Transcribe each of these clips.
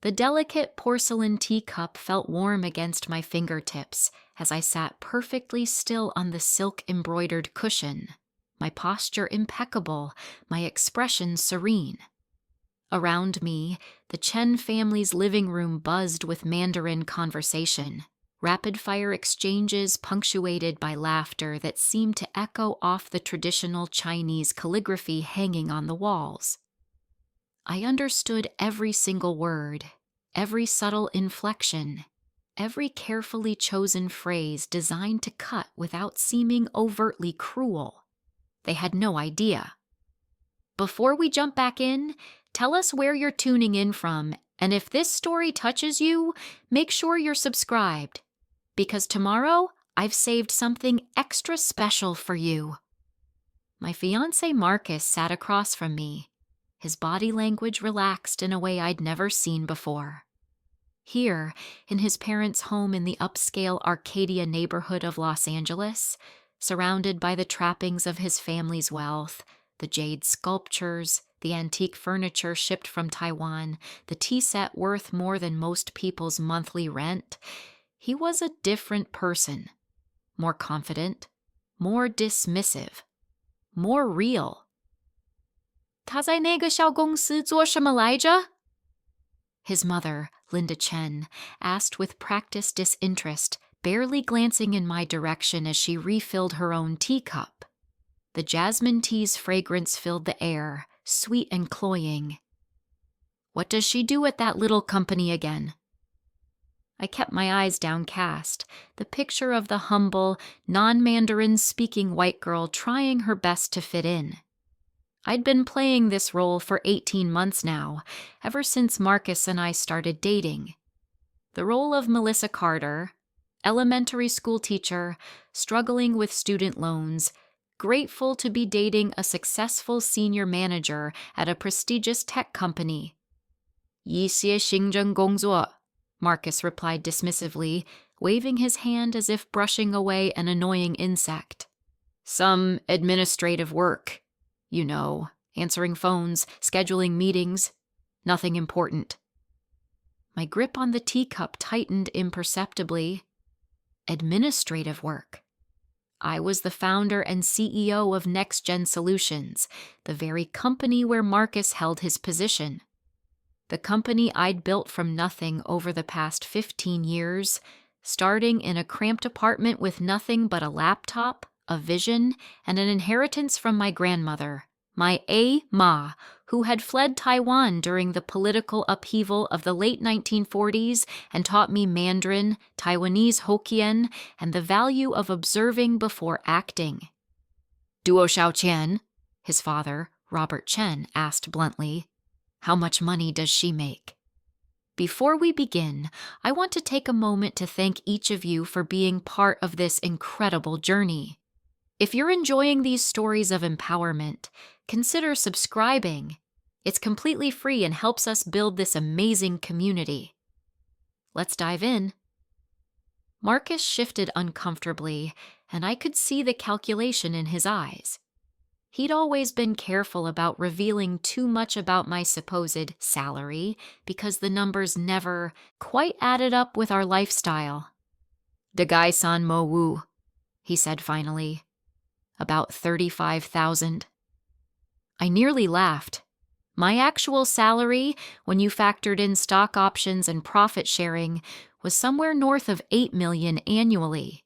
The delicate porcelain teacup felt warm against my fingertips as I sat perfectly still on the silk-embroidered cushion, my posture impeccable, my expression serene. Around me, the Chen family's living room buzzed with Mandarin conversation, rapid-fire exchanges punctuated by laughter that seemed to echo off the traditional Chinese calligraphy hanging on the walls. I understood every single word, every subtle inflection, every carefully chosen phrase designed to cut without seeming overtly cruel. They had no idea. Before we jump back in, tell us where you're tuning in from, and if this story touches you, make sure you're subscribed, because tomorrow I've saved something extra special for you. My fiancé Marcus sat across from me, his body language relaxed in a way I'd never seen before. Here, in his parents' home in the upscale Arcadia neighborhood of Los Angeles, surrounded by the trappings of his family's wealth, the jade sculptures, the antique furniture shipped from Taiwan, the tea set worth more than most people's monthly rent, he was a different person. More confident, more dismissive, more real. 他在那个小公司做什么来着? His mother, Linda Chen, asked with practiced disinterest, barely glancing in my direction as she refilled her own teacup. The jasmine tea's fragrance filled the air, sweet and cloying. What does she do at that little company again? I kept my eyes downcast, the picture of the humble, non-Mandarin speaking white girl trying her best to fit in. I'd been playing this role for 18 months now, ever since Marcus and I started dating. The role of Melissa Carter, elementary school teacher, struggling with student loans, grateful to be dating a successful senior manager at a prestigious tech company. 一些行政工作, Marcus replied dismissively, waving his hand as if brushing away an annoying insect. Some administrative work. You know, answering phones, scheduling meetings. Nothing important. My grip on the teacup tightened imperceptibly. Administrative work. I was the founder and CEO of Next Gen Solutions, the very company where Marcus held his position. The company I'd built from nothing over the past 15 years, starting in a cramped apartment with nothing but a laptop, a vision, and an inheritance from my grandmother, my Ma, who had fled Taiwan during the political upheaval of the late 1940s and taught me Mandarin, Taiwanese Hokkien, and the value of observing before acting. Duo Xiaoqian, his father, Robert Chen, asked bluntly, how much money does she make? Before we begin, I want to take a moment to thank each of you for being part of this incredible journey. If you're enjoying these stories of empowerment, consider subscribing. It's completely free and helps us build this amazing community. Let's dive in. Marcus shifted uncomfortably, and I could see the calculation in his eyes. He'd always been careful about revealing too much about my supposed salary because the numbers never quite added up with our lifestyle. Dagai-san mo wu, he said finally. About 35,000. I nearly laughed. My actual salary, when you factored in stock options and profit sharing, was somewhere north of $8 million annually.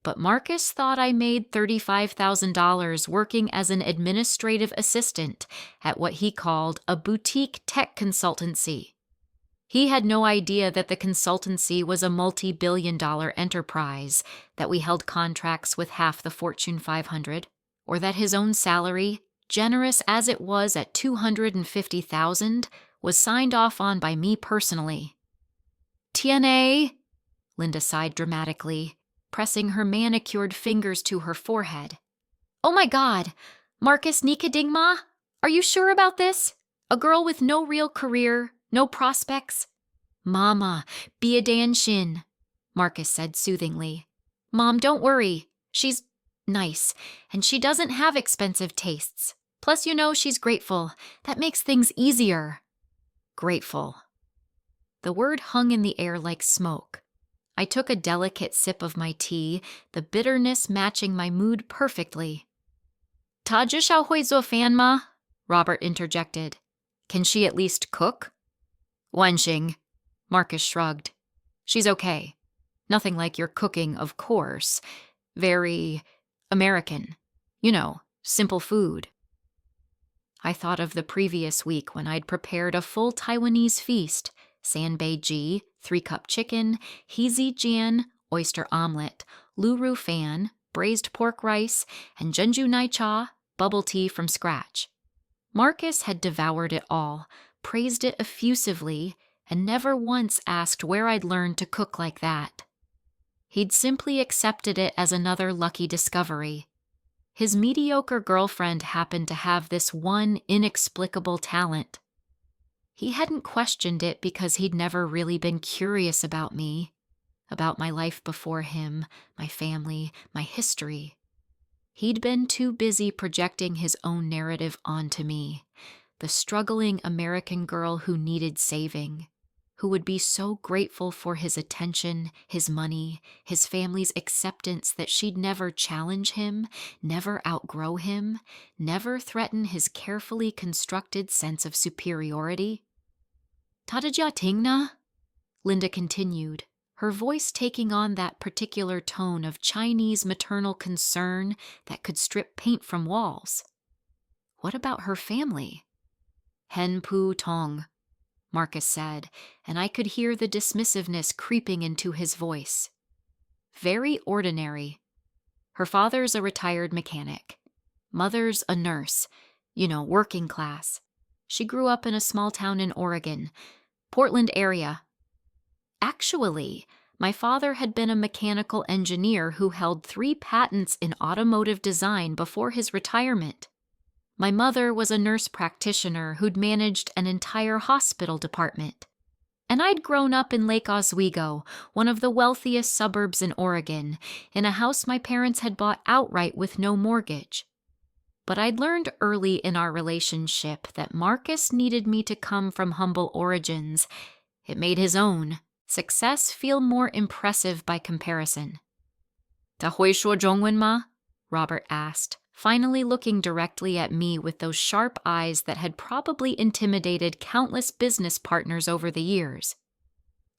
But Marcus thought I made $35,000 working as an administrative assistant at what he called a boutique tech consultancy. He had no idea that the consultancy was a multi-billion-dollar enterprise, that we held contracts with half the Fortune 500, or that his own salary, generous as it was at $250,000, was signed off on by me personally. TNA, Linda sighed dramatically, pressing her manicured fingers to her forehead. Oh my God, Marcus Nikadingma? Are you sure about this? A girl with no real career, no prospects? Mama, biadanshin, Marcus said soothingly. Mom, don't worry. She's nice, and she doesn't have expensive tastes. Plus, you know, she's grateful. That makes things easier. Grateful. The word hung in the air like smoke. I took a delicate sip of my tea, the bitterness matching my mood perfectly. 她至少会做饭吗? Robert interjected. Can she at least cook? 完形, Marcus shrugged. She's okay. Nothing like your cooking, of course. Very American. You know, simple food. I thought of the previous week when I'd prepared a full Taiwanese feast. Sanbei-ji, 3-cup chicken, hizi-jian, oyster omelet, lu-ru fan, braised pork rice, and Jeonju nai-cha, bubble tea from scratch. Marcus had devoured it all, praised it effusively, and never once asked where I'd learned to cook like that. He'd simply accepted it as another lucky discovery. His mediocre girlfriend happened to have this one inexplicable talent. He hadn't questioned it because he'd never really been curious about me, about my life before him, my family, my history. He'd been too busy projecting his own narrative onto me, the struggling American girl who needed saving, who would be so grateful for his attention, his money, his family's acceptance that she'd never challenge him, never outgrow him, never threaten his carefully constructed sense of superiority. 他的家庭呢? Linda continued, her voice taking on that particular tone of Chinese maternal concern that could strip paint from walls. What about her family? Hen pu tong, Marcus said, and I could hear the dismissiveness creeping into his voice. Very ordinary. Her father's a retired mechanic. Mother's a nurse, working class. She grew up in a small town in Oregon, Portland area. Actually, my father had been a mechanical engineer who held 3 patents in automotive design before his retirement. My mother was a nurse practitioner who'd managed an entire hospital department. And I'd grown up in Lake Oswego, one of the wealthiest suburbs in Oregon, in a house my parents had bought outright with no mortgage. But I'd learned early in our relationship that Marcus needed me to come from humble origins. It made his own success feel more impressive by comparison. 他会说中文吗? Robert asked, finally looking directly at me with those sharp eyes that had probably intimidated countless business partners over the years.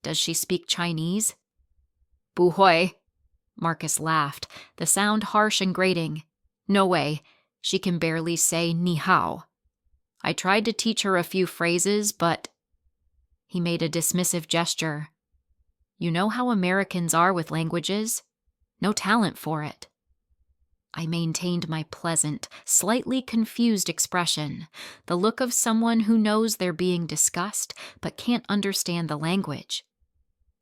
Does she speak Chinese? 不会, Marcus laughed, the sound harsh and grating. No way. She can barely say ni hao. I tried to teach her a few phrases, but... He made a dismissive gesture. You know how Americans are with languages? No talent for it. I maintained my pleasant, slightly confused expression, the look of someone who knows they're being discussed but can't understand the language.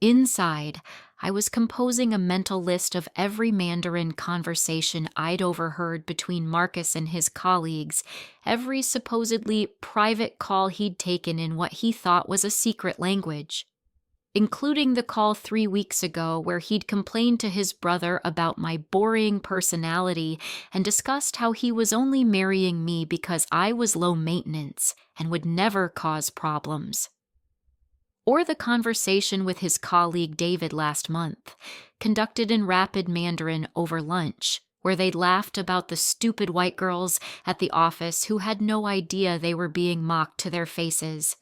Inside, I was composing a mental list of every Mandarin conversation I'd overheard between Marcus and his colleagues, every supposedly private call he'd taken in what he thought was a secret language, including the call 3 weeks ago where he'd complained to his brother about my boring personality and discussed how he was only marrying me because I was low maintenance and would never cause problems. Or the conversation with his colleague David last month, conducted in rapid Mandarin over lunch, where they'd laughed about the stupid white girls at the office who had no idea they were being mocked to their faces.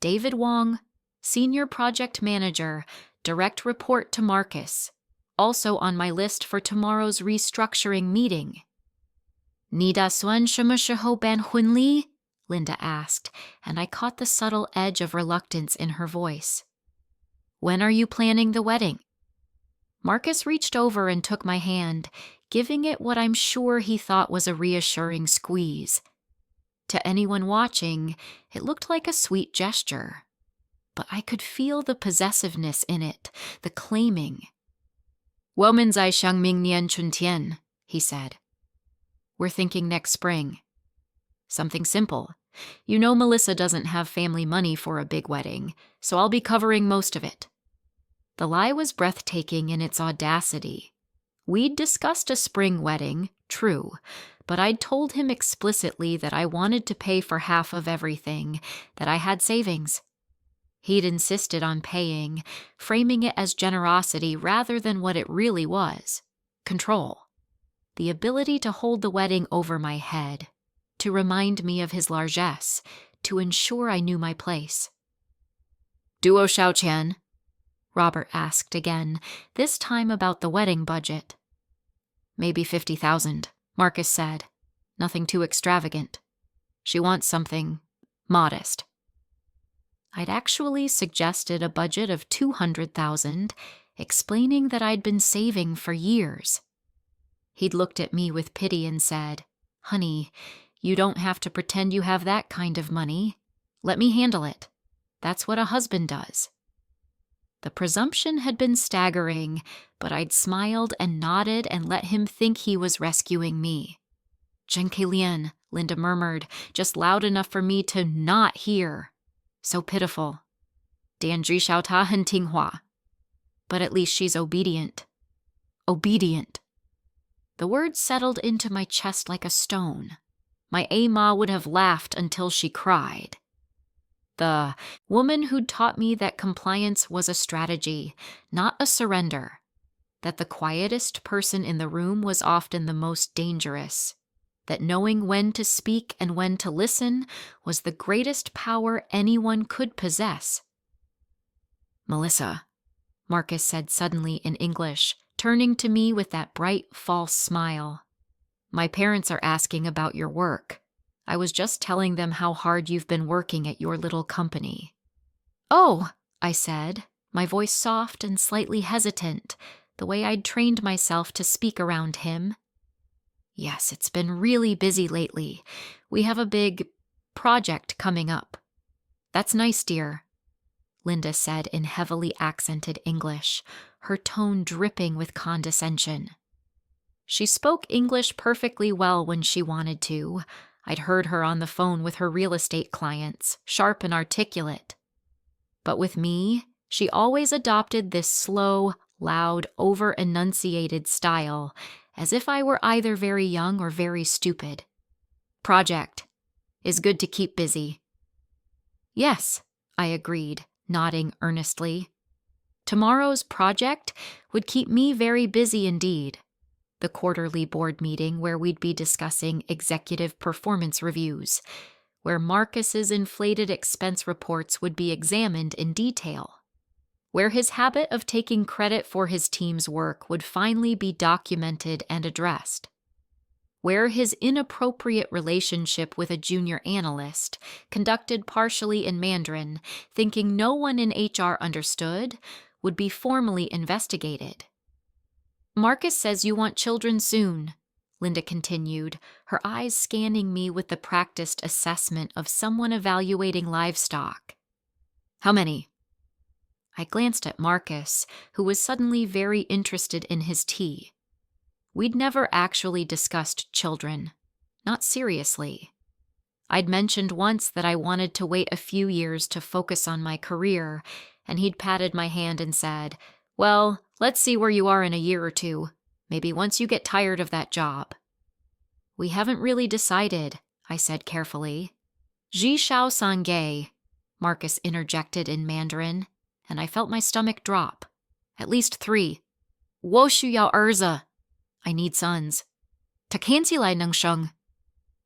David Wong, Senior Project Manager, direct report to Marcus, also on my list for tomorrow's restructuring meeting. 你打算什么时候办婚礼? Linda asked, and I caught the subtle edge of reluctance in her voice. When are you planning the wedding? Marcus reached over and took my hand, giving it what I'm sure he thought was a reassuring squeeze. To anyone watching, it looked like a sweet gesture. But I could feel the possessiveness in it, the claiming. 我们在想明年春天, he said. We're thinking next spring. Something simple. You know Melissa doesn't have family money for a big wedding, so I'll be covering most of it. The lie was breathtaking in its audacity. We'd discussed a spring wedding, true, but I'd told him explicitly that I wanted to pay for half of everything, that I had savings. He'd insisted on paying, framing it as generosity rather than what it really was: control. The ability to hold the wedding over my head, to remind me of his largesse, to ensure I knew my place. "Duo Xiao Qian?" Robert asked again, this time about the wedding budget. "Maybe 50,000, Marcus said. Nothing too extravagant. She wants something modest." I'd actually suggested a budget of 200,000, explaining that I'd been saving for years. He'd looked at me with pity and said, "Honey, you don't have to pretend you have that kind of money. Let me handle it. That's what a husband does." The presumption had been staggering, but I'd smiled and nodded and let him think he was rescuing me. "Chen Lian," Linda murmured, just loud enough for me to not hear. So pitiful. "Dan Zhi Xiao Ta Hen Ting Hua." But at least she's obedient. Obedient. The word settled into my chest like a stone. My A-ma would have laughed until she cried. The woman who'd taught me that compliance was a strategy, not a surrender. That the quietest person in the room was often the most dangerous. That knowing when to speak and when to listen was the greatest power anyone could possess. "Melissa," Marcus said suddenly in English, turning to me with that bright, false smile. "My parents are asking about your work. I was just telling them how hard you've been working at your little company." "Oh," I said, my voice soft and slightly hesitant, the way I'd trained myself to speak around him. "Yes, it's been really busy lately. We have a big project coming up." "That's nice, dear," Linda said in heavily accented English, her tone dripping with condescension. She spoke English perfectly well when she wanted to. I'd heard her on the phone with her real estate clients, sharp and articulate. But with me, she always adopted this slow, loud, over-enunciated style, as if I were either very young or very stupid. "Project. Is good to keep busy." "Yes," I agreed, nodding earnestly. Tomorrow's project would keep me very busy indeed. The quarterly board meeting where we'd be discussing executive performance reviews, where Marcus's inflated expense reports would be examined in detail, where his habit of taking credit for his team's work would finally be documented and addressed, where his inappropriate relationship with a junior analyst, conducted partially in Mandarin, thinking no one in HR understood, would be formally investigated. "Marcus says you want children soon," Linda continued, her eyes scanning me with the practiced assessment of someone evaluating livestock. "How many?" I glanced at Marcus, who was suddenly very interested in his tea. We'd never actually discussed children. Not seriously. I'd mentioned once that I wanted to wait a few years to focus on my career, and he'd patted my hand and said, "Well, let's see where you are in a year or two. Maybe once you get tired of that job." "We haven't really decided," I said carefully. "Ji Shao Sangay," Marcus interjected in Mandarin, and I felt my stomach drop. "At least 3. 我需要儿子. I need sons. 她看起来能生.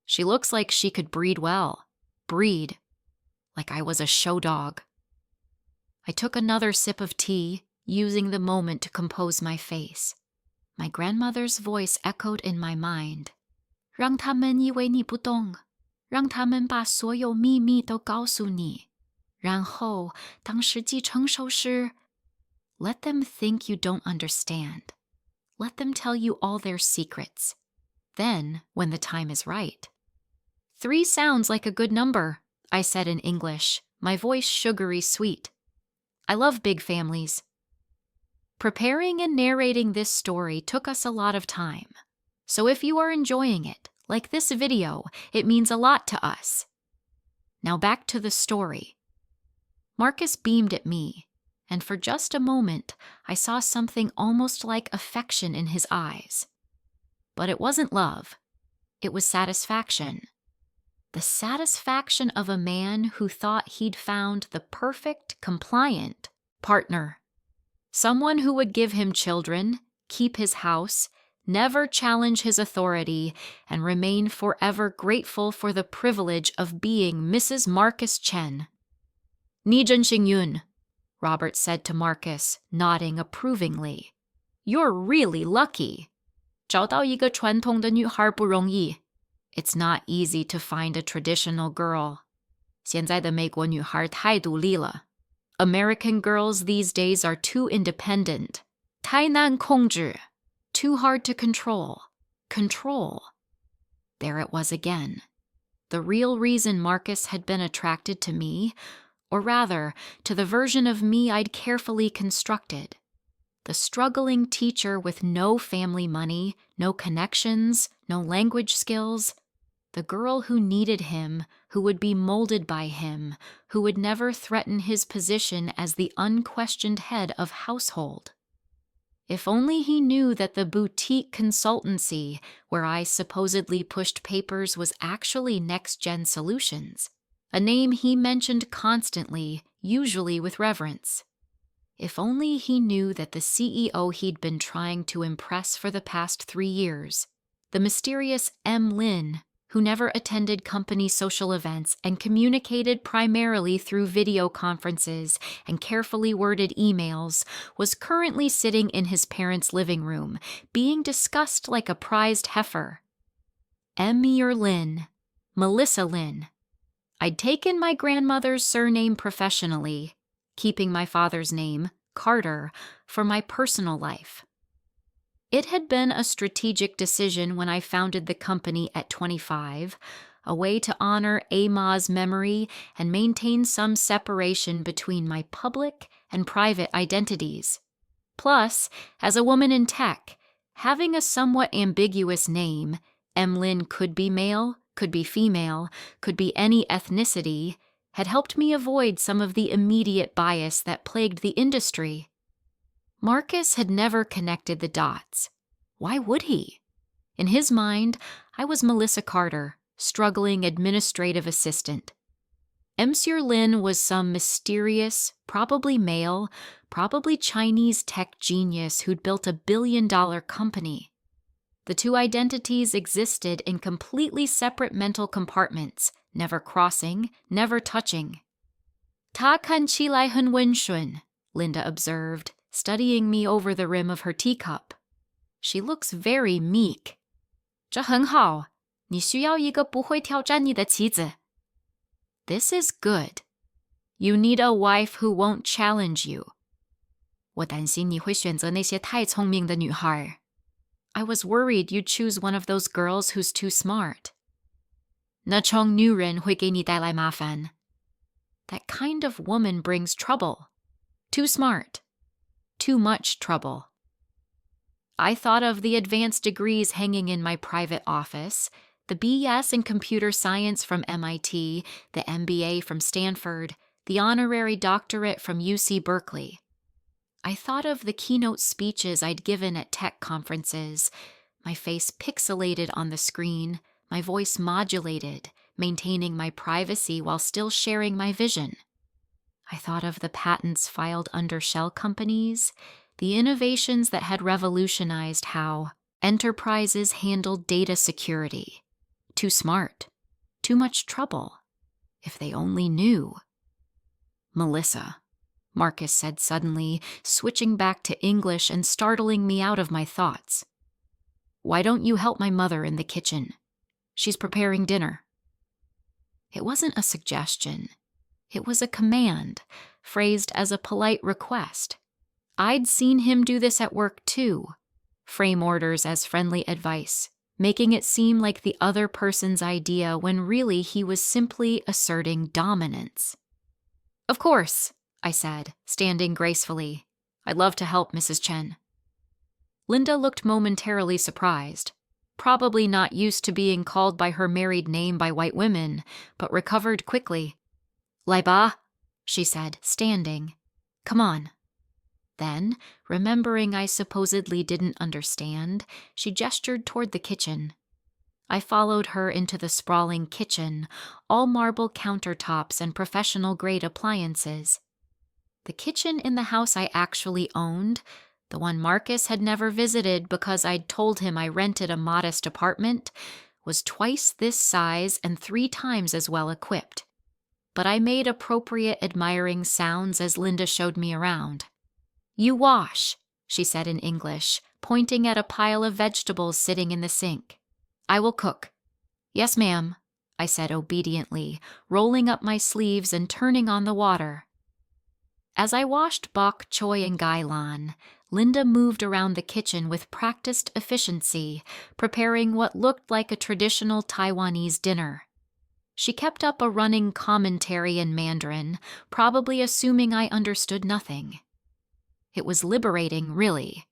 She looks like she could breed well. Breed. Like I was a show dog. I took another sip of tea, using the moment to compose my face. My grandmother's voice echoed in my mind. 让他们以为你不懂，让他们把所有秘密都告诉你，然后当时机成熟时 let them think you don't understand. Let them tell you all their secrets. Then, when the time is right. 3 sounds like a good number, I said in English, my voice sugary sweet. I love big families. Preparing and narrating this story took us a lot of time. So if you are enjoying it, like this video, it means a lot to us. Now back to the story. Marcus beamed at me, and for just a moment, I saw something almost like affection in his eyes. But it wasn't love. It was satisfaction. The satisfaction of a man who thought he'd found the perfect, compliant partner. Someone who would give him children, keep his house, never challenge his authority, and remain forever grateful for the privilege of being Mrs. Marcus Chen. 你真幸运, Robert said to Marcus, nodding approvingly. You're really lucky. 找到一个传统的女孩不容易. It's not easy to find a traditional girl. 现在的美国女孩太独立了. American girls these days are too independent. 太难控制. Too hard to control. Control. There it was again. The real reason Marcus had been attracted to me, or rather, to the version of me I'd carefully constructed. The struggling teacher with no family money, no connections, no language skills. The girl who needed him, who would be molded by him, who would never threaten his position as the unquestioned head of household. If only he knew that the boutique consultancy where I supposedly pushed papers was actually Next Gen Solutions, a name he mentioned constantly, usually with reverence. If only he knew that the CEO he'd been trying to impress for the past 3 years, the mysterious M. Lin, who never attended company social events and communicated primarily through video conferences and carefully worded emails, was currently sitting in his parents' living room, being discussed like a prized heifer. Emir Lin, Melissa Lin. I'd taken my grandmother's surname professionally, keeping my father's name, Carter, for my personal life. It had been a strategic decision when I founded the company at 25, a way to honor Ama's memory and maintain some separation between my public and private identities. Plus, as a woman in tech, having a somewhat ambiguous name, Emlyn could be male, could be female, could be any ethnicity, had helped me avoid some of the immediate bias that plagued the industry. Marcus had never connected the dots. Why would he? In his mind, I was Melissa Carter, struggling administrative assistant. Monsieur Lin was some mysterious, probably male, probably Chinese tech genius who'd built a billion-dollar company. The two identities existed in completely separate mental compartments, never crossing, never touching. 他看起来很温顺, Linda observed, studying me over the rim of her teacup. She looks very meek. 这很好，你需要一个不会挑战你的妻子. This is good. You need a wife who won't challenge you. 我担心你会选择那些太聪明的女孩. I was worried you'd choose one of those girls who's too smart. 那种女人会给你带来麻烦. That kind of woman brings trouble. Too smart. Too much trouble. I thought of the advanced degrees hanging in my private office, the BS in computer science from MIT, the MBA from Stanford, the honorary doctorate from UC Berkeley. I thought of the keynote speeches I'd given at tech conferences, my face pixelated on the screen, my voice modulated, maintaining my privacy while still sharing my vision. I thought of the patents filed under shell companies, the innovations that had revolutionized how enterprises handled data security. Too smart. Too much trouble. If they only knew. Melissa, Marcus said suddenly, switching back to English and startling me out of my thoughts. Why don't you help my mother in the kitchen? She's preparing dinner. It wasn't a suggestion. It was a command, phrased as a polite request. I'd seen him do this at work too. Frame orders as friendly advice, making it seem like the other person's idea when really he was simply asserting dominance. Of course, I said, standing gracefully. I'd love to help, Mrs. Chen. Linda looked momentarily surprised, probably not used to being called by her married name by white women, but recovered quickly. 来吧, she said, standing. Come on. Then, remembering I supposedly didn't understand, she gestured toward the kitchen. I followed her into the sprawling kitchen, all marble countertops and professional-grade appliances. The kitchen in the house I actually owned, the one Marcus had never visited because I'd told him I rented a modest apartment, was twice this size and 3 times as well equipped. But I made appropriate admiring sounds as Linda showed me around. "You wash," she said in English, pointing at a pile of vegetables sitting in the sink. "I will cook." "Yes, ma'am," I said obediently, rolling up my sleeves and turning on the water. As I washed bok choy and gailan, Linda moved around the kitchen with practiced efficiency, preparing what looked like a traditional Taiwanese dinner. She kept up a running commentary in Mandarin, probably assuming I understood nothing. It was liberating, really.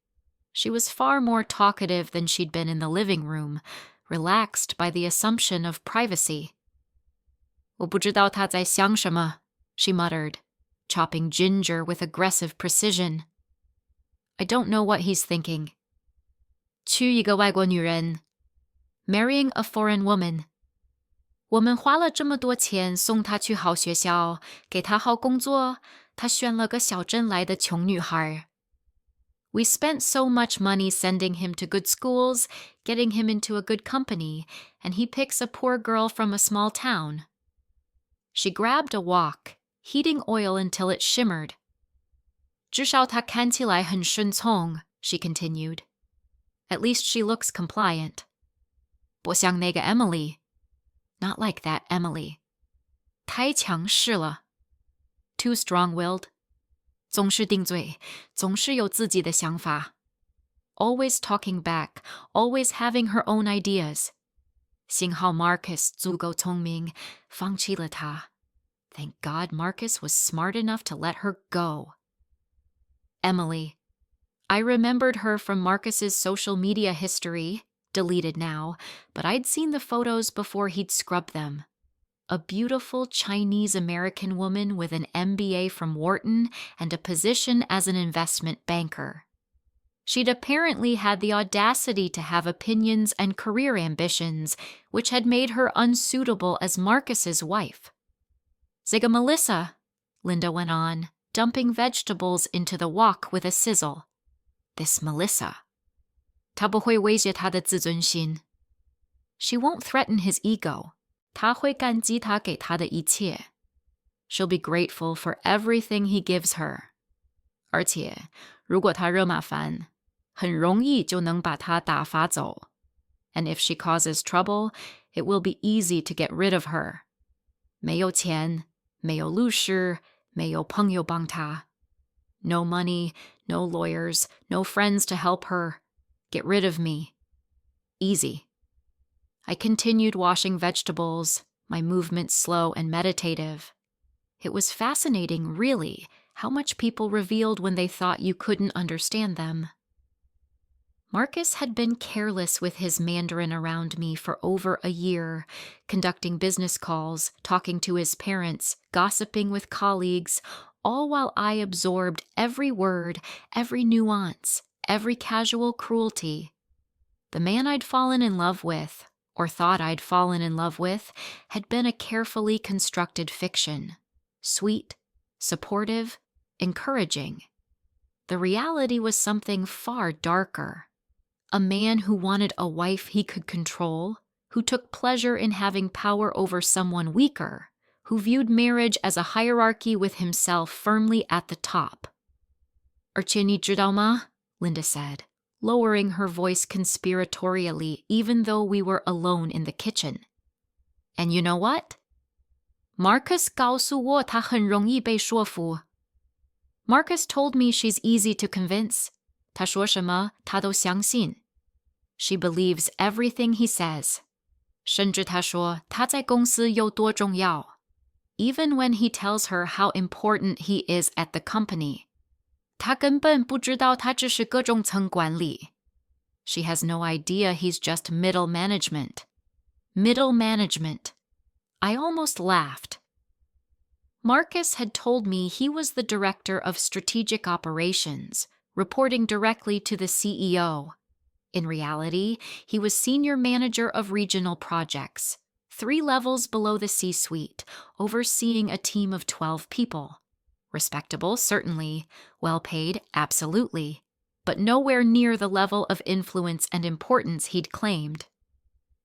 She was far more talkative than she'd been in the living room, relaxed by the assumption of privacy. 我不知道他在想什么, she muttered, chopping ginger with aggressive precision. I don't know what he's thinking. 娶一个外国女人. Marrying a foreign woman. 我们花了这么多钱送她去好学校，给她好工作，她选了个小镇来的穷女孩。We spent so much money sending him to good schools, getting him into a good company, and he picks a poor girl from a small town. She grabbed a wok, heating oil until it shimmered. 至少她看起来很顺从, she continued. At least she looks compliant. 不像那个 Emily. Not like that Emily. 太强势了. Too strong-willed. 总是顶嘴，总是有自己的想法. Always talking back, always having her own ideas. 幸好 Marcus 足够聪明，放弃了她. Thank God Marcus was smart enough to let her go. Emily. I remembered her from Marcus's social media history, deleted now, but I'd seen the photos before he'd scrubbed them. A beautiful Chinese-American woman with an MBA from Wharton and a position as an investment banker. She'd apparently had the audacity to have opinions and career ambitions, which had made her unsuitable as Marcus's wife. 这个 Melissa, Linda went on, dumping vegetables into the wok with a sizzle. This Melissa. 她不会威胁他的自尊心. She won't threaten his ego. 她会感激他给她的一切. She'll be grateful for everything he gives her. 而且，如果他惹麻烦，很容易就能把他打发走. And if she causes trouble, it will be easy to get rid of her. 没有钱，没有律师，没有朋友帮她. No money, no lawyers, no friends to help her. Get rid of me. Easy. I continued washing vegetables, my movements slow and meditative. It was fascinating, really, how much people revealed when they thought you couldn't understand them. Marcus had been careless with his Mandarin around me for over a year, conducting business calls, talking to his parents, gossiping with colleagues, all while I absorbed every word, every nuance, every casual cruelty. The man I'd fallen in love with, or thought I'd fallen in love with, had been a carefully constructed fiction. Sweet, supportive, encouraging. The reality was something far darker. A man who wanted a wife he could control, who took pleasure in having power over someone weaker, who viewed marriage as a hierarchy with himself firmly at the top. 而且你知道吗? Linda said, lowering her voice conspiratorially even though we were alone in the kitchen. And you know what? Marcus 告诉我他很容易被说服. Marcus told me she's easy to convince. 他说什么他都相信. She believes everything he says. 甚至他说他在公司有多重要. Even when he tells her how important he is at the company. 他根本不知道他只是各种层管理. She has no idea he's just middle management. Middle management. I almost laughed. Marcus had told me he was the director of strategic operations, reporting directly to the CEO. In reality, he was senior manager of regional projects, 3 levels below the C-suite, overseeing a team of 12 people. Respectable, certainly. Well paid, absolutely. But nowhere near the level of influence and importance he'd claimed.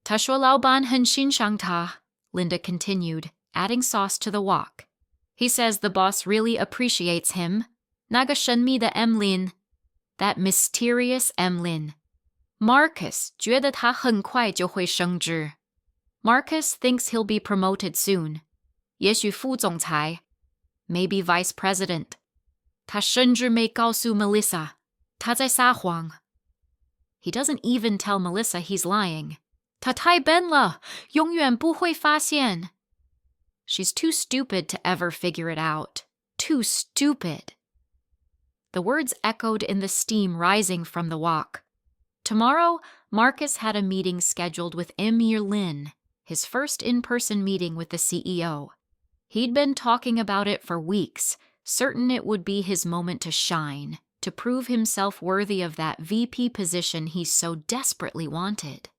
他说老板很欣赏他, Linda continued, adding sauce to the wok. He says the boss really appreciates him. 那个神秘的 Emlyn. That mysterious Emlyn. Marcus 觉得他很快就会升职. Marcus thinks he'll be promoted soon. 也许副总裁. Maybe vice president. 他甚至没告诉 Melissa. 他在撒谎. He doesn't even tell Melissa he's lying. 他太笨了，永远不会发现. She's too stupid to ever figure it out. Too stupid. The words echoed in the steam rising from the wok. Tomorrow, Marcus had a meeting scheduled with Emir Lin, his first in-person meeting with the CEO. He'd been talking about it for weeks, certain it would be his moment to shine, to prove himself worthy of that VP position he so desperately wanted.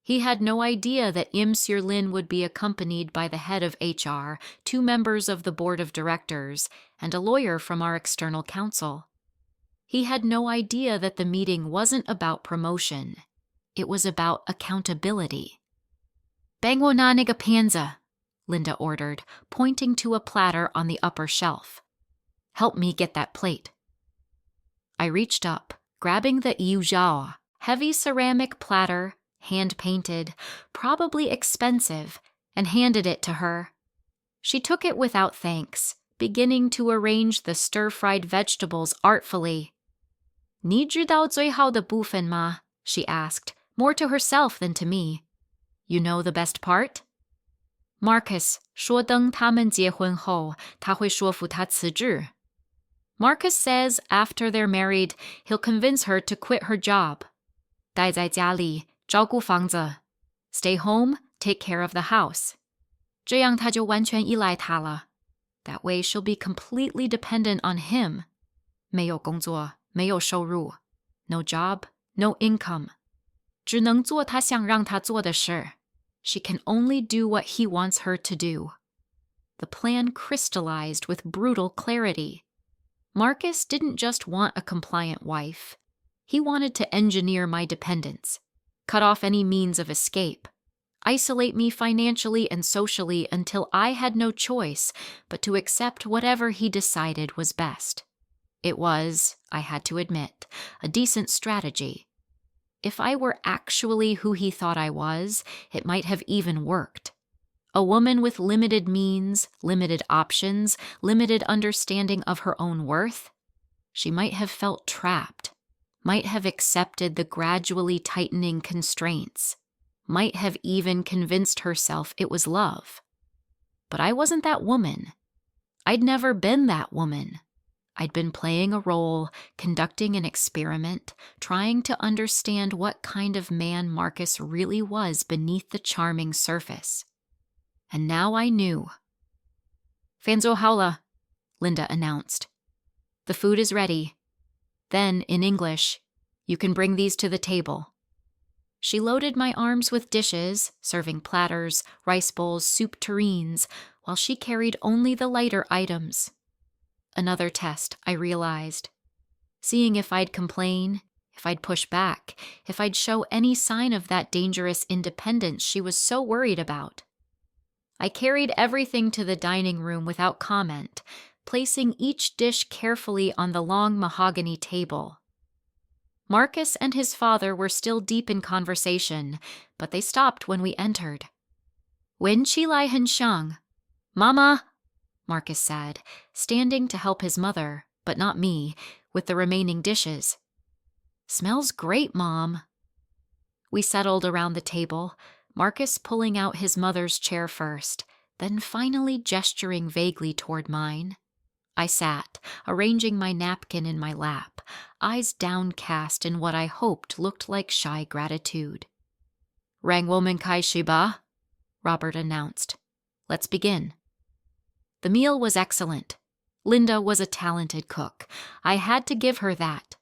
He had no idea that Imsir Lin would be accompanied by the head of HR, 2 members of the board of directors, and a lawyer from our external counsel. He had no idea that the meeting wasn't about promotion. It was about accountability. 帮我拿那个盘子, Linda ordered, pointing to a platter on the upper shelf. Help me get that plate. I reached up, grabbing the yuzhao, heavy ceramic platter, hand-painted, probably expensive, and handed it to her. She took it without thanks, beginning to arrange the stir-fried vegetables artfully. 你知道最好的部分吗? She asked, more to herself than to me. You know the best part? Marcus 说等他们结婚后，他会说服她辞职. Marcus says after they're married, he'll convince her to quit her job. 待在家里照顾房子. Stay home, take care of the house. 这样她就完全依赖他了. That way she'll be completely dependent on him. 没有工作，没有收入. No job, no income. 只能做她想让她做的事. She can only do what he wants her to do. The plan crystallized with brutal clarity. Marcus didn't just want a compliant wife. He wanted to engineer my dependence, cut off any means of escape, isolate me financially and socially until I had no choice but to accept whatever he decided was best. It was, I had to admit, a decent strategy. If I were actually who he thought I was, it might have even worked. A woman with limited means, limited options, limited understanding of her own worth, she might have felt trapped, might have accepted the gradually tightening constraints, might have even convinced herself it was love. But I wasn't that woman. I'd never been that woman. I'd been playing a role, conducting an experiment, trying to understand what kind of man Marcus really was beneath the charming surface. And now I knew. 饭做好了, Linda announced. The food is ready. Then, in English, you can bring these to the table. She loaded my arms with dishes, serving platters, rice bowls, soup tureens, while she carried only the lighter items. Another test, I realized. Seeing if I'd complain, if I'd push back, if I'd show any sign of that dangerous independence she was so worried about. I carried everything to the dining room without comment, placing each dish carefully on the long mahogany table. Marcus and his father were still deep in conversation, but they stopped when we entered. 闻起来很香. Mama, Marcus said, standing to help his mother, but not me, with the remaining dishes. Smells great, Mom. We settled around the table, Marcus pulling out his mother's chair first, then finally gesturing vaguely toward mine. I sat, arranging my napkin in my lap, eyes downcast in what I hoped looked like shy gratitude. 让我们开始吧, Robert announced. Let's begin. The meal was excellent. Linda was a talented cook. I had to give her that.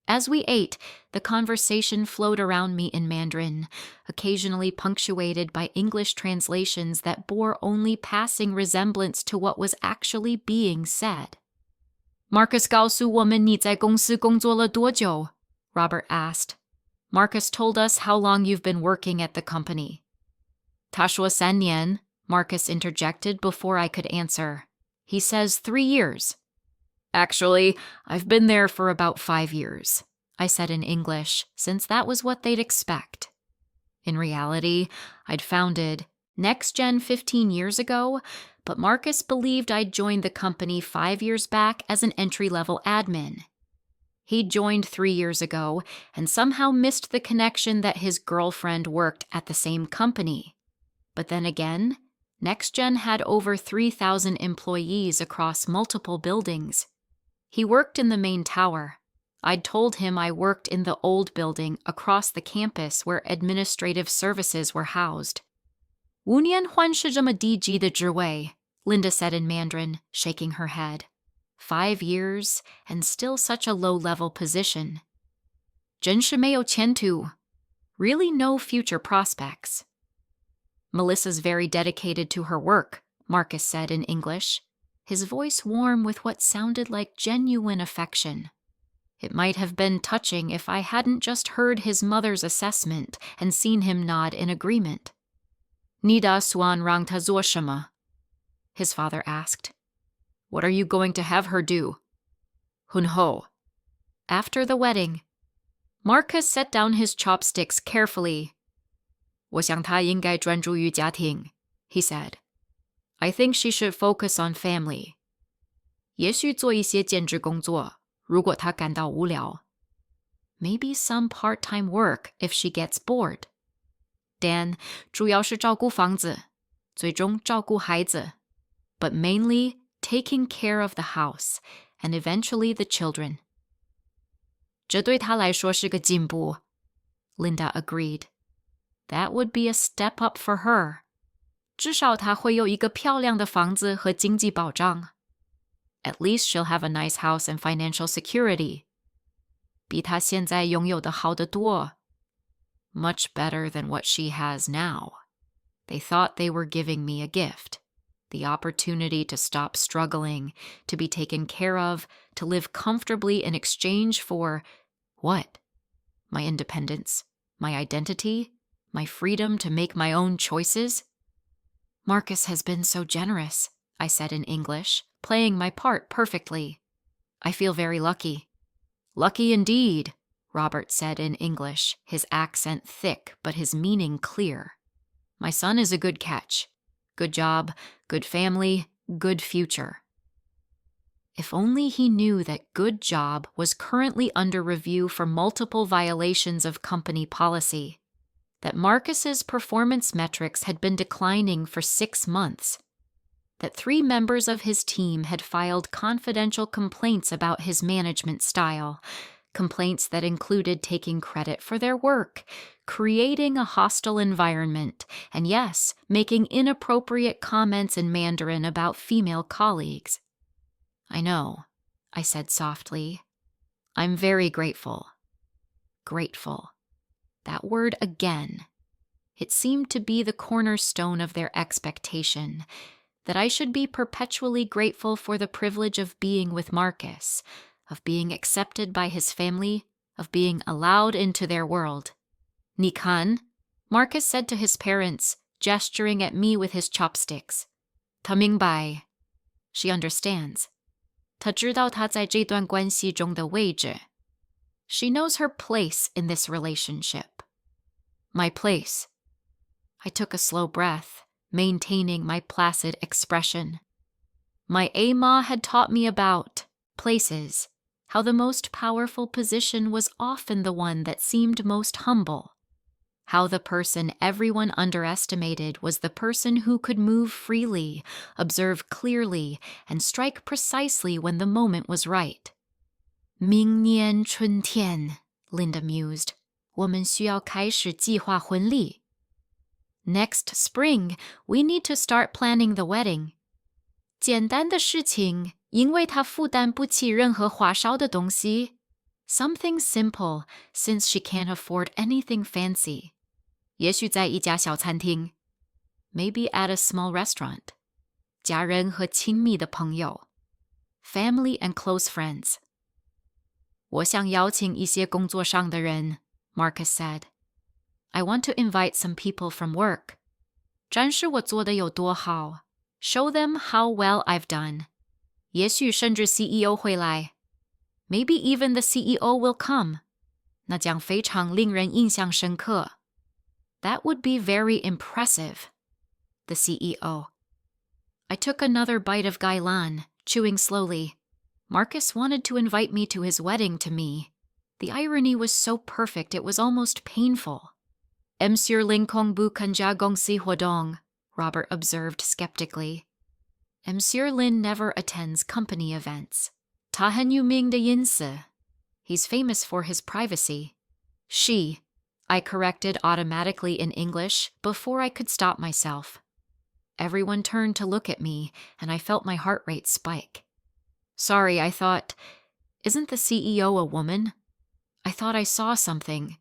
As we ate, the conversation flowed around me in Mandarin, occasionally punctuated by English translations that bore only passing resemblance to what was actually being said. Marcus 告诉我们你在公司工作了多久? Robert asked. Marcus told us how long you've been working at the company. 他说3年, Marcus interjected before I could answer. He says 3 years. Actually, I've been there for about 5 years, I said in English, since that was what they'd expect. In reality, I'd founded NextGen 15 years ago, but Marcus believed I'd joined the company 5 years back as an entry-level admin. He'd joined 3 years ago and somehow missed the connection that his girlfriend worked at the same company. But then again, NextGen had over 3,000 employees across multiple buildings. He worked in the main tower. I'd told him I worked in the old building across the campus where administrative services were housed. 5年换是这么低级的职位, Linda said in Mandarin, shaking her head. 5 years, and still such a low-level position. 真是没有前途. Really no future prospects. Melissa's very dedicated to her work, Marcus said in English, his voice warm with what sounded like genuine affection. It might have been touching if I hadn't just heard his mother's assessment and seen him nod in agreement. 你打算让她做什么? His father asked. What are you going to have her do? hun ho. After the wedding. Marcus set down his chopsticks carefully. 我想她应该专注于家庭, he said. I think she should focus on family. 也许做一些兼职工作, 如果她感到无聊. Maybe some part-time work if she gets bored. Dan, 主要是照顾房子, 最终照顾孩子, but mainly taking care of the house and eventually the children. 这对她来说是个进步, Linda agreed. That would be a step up for her. 至少她会有一个漂亮的房子和经济保障. At least she'll have a nice house and financial security. 比她现在拥有的好得多. Much better than what she has now. They thought they were giving me a gift. The opportunity to stop struggling, to be taken care of, to live comfortably in exchange for what? My independence, my identity, my freedom to make my own choices? Marcus has been so generous, I said in English, playing my part perfectly. I feel very lucky. Lucky indeed, Robert said in English, his accent thick but his meaning clear. My son is a good catch. Good job, good family, good future. If only he knew that good job was currently under review for multiple violations of company policy, that Marcus's performance metrics had been declining for 6 months, that 3 members of his team had filed confidential complaints about his management style, complaints that included taking credit for their work, creating a hostile environment, and yes, making inappropriate comments in Mandarin about female colleagues. I know, I said softly. I'm very grateful. Grateful. That word again. It seemed to be the cornerstone of their expectation, that I should be perpetually grateful for the privilege of being with Marcus, of being accepted by his family, of being allowed into their world. 你看, Marcus said to his parents, gesturing at me with his chopsticks. 她明白. She understands. 她知道她在这段关系中的位置. She knows her place in this relationship. My place. I took a slow breath, maintaining my placid expression. My Ama had taught me about places, how the most powerful position was often the one that seemed most humble, how the person everyone underestimated was the person who could move freely, observe clearly, and strike precisely when the moment was right. 明年春天, Linda mused. 我们需要开始计划婚礼. Next spring, we need to start planning the wedding. 简单的事情，因为它负担不起任何花哨的东西. Something simple, since she can't afford anything fancy. 也许在一家小餐厅. Maybe at a small restaurant. 家人和亲密的朋友. Family and close friends. 我想邀请一些工作上的人, Marcus said. I want to invite some people from work. 展示我做得有多好. Show them how well I've done. 也许甚至 CEO 会来. Maybe even the CEO will come. 那将非常令人印象深刻. That would be very impressive. The CEO. I took another bite of gailan, chewing slowly. Marcus wanted to invite me to his wedding to me. The irony was so perfect it was almost painful. Monsieur Ling Kong Bu Kanja Gong Si Huadong, Robert observed skeptically. Monsieur Lin never attends company events. 他很有名的隐私. He's famous for his privacy. She, I corrected automatically in English before I could stop myself. Everyone turned to look at me, and I felt my heart rate spike. Sorry, I thought, isn't the CEO a woman? I thought I saw something.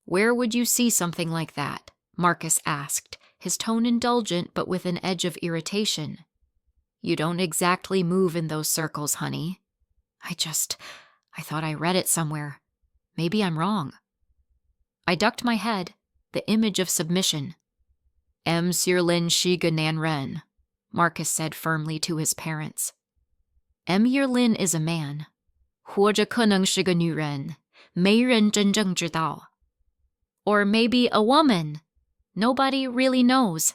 Where would you see something like that? Marcus asked, his tone indulgent but with an edge of irritation. You don't exactly move in those circles, honey. I thought I read it somewhere. Maybe I'm wrong. I ducked my head, the image of submission. Monsieur Lin Shiga Nan Ren, Marcus said firmly to his parents. Monsieur Lin is a man. 或者可能是个女人，没人真正知道. Or maybe a woman. Nobody really knows.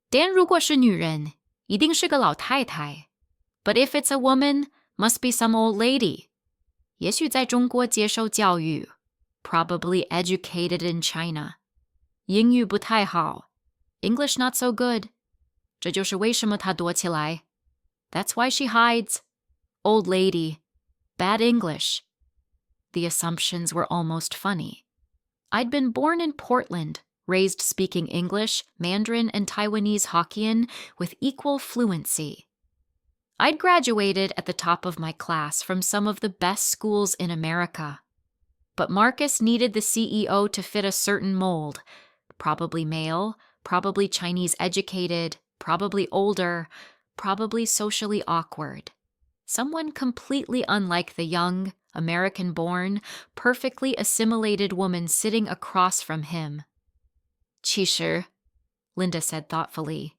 但如果是女人，一定是个老太太. But if it's a woman, must be some old lady. 也许在中国接受教育. Probably educated in China. 英语不太好. English not so good. 这就是为什么她躲起来. That's why she hides. Old lady. Bad English. The assumptions were almost funny. I'd been born in Portland, raised speaking English, Mandarin, and Taiwanese Hokkien with equal fluency. I'd graduated at the top of my class from some of the best schools in America. But Marcus needed the CEO to fit a certain mold. Probably male, probably Chinese educated, probably older, probably socially awkward. Someone completely unlike the young, American-born, perfectly assimilated woman sitting across from him. 其实, Linda said thoughtfully,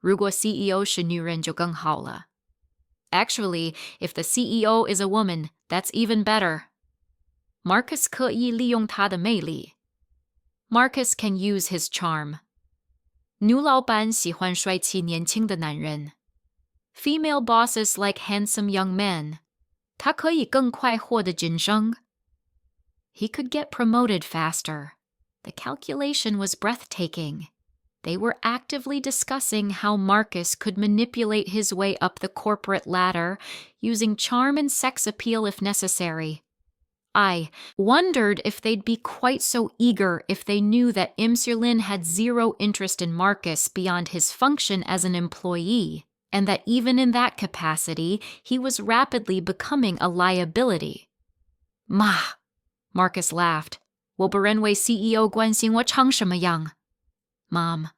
如果 CEO 是女人就更好了. Actually, if the CEO is a woman, that's even better. Marcus 可以利用他的魅力. Marcus can use his charm. 女老板喜欢帅气年轻的男人. Female bosses like handsome young men. 他可以更快获得晋升. He could get promoted faster. The calculation was breathtaking. They were actively discussing how Marcus could manipulate his way up the corporate ladder, using charm and sex appeal if necessary. I wondered if they'd be quite so eager if they knew that Monsieur Lin had zero interest in Marcus beyond his function as an employee, and that even in that capacity, he was rapidly becoming a liability. Ma, Marcus laughed. 我不认为 CEO 关心我长什么样. Mom,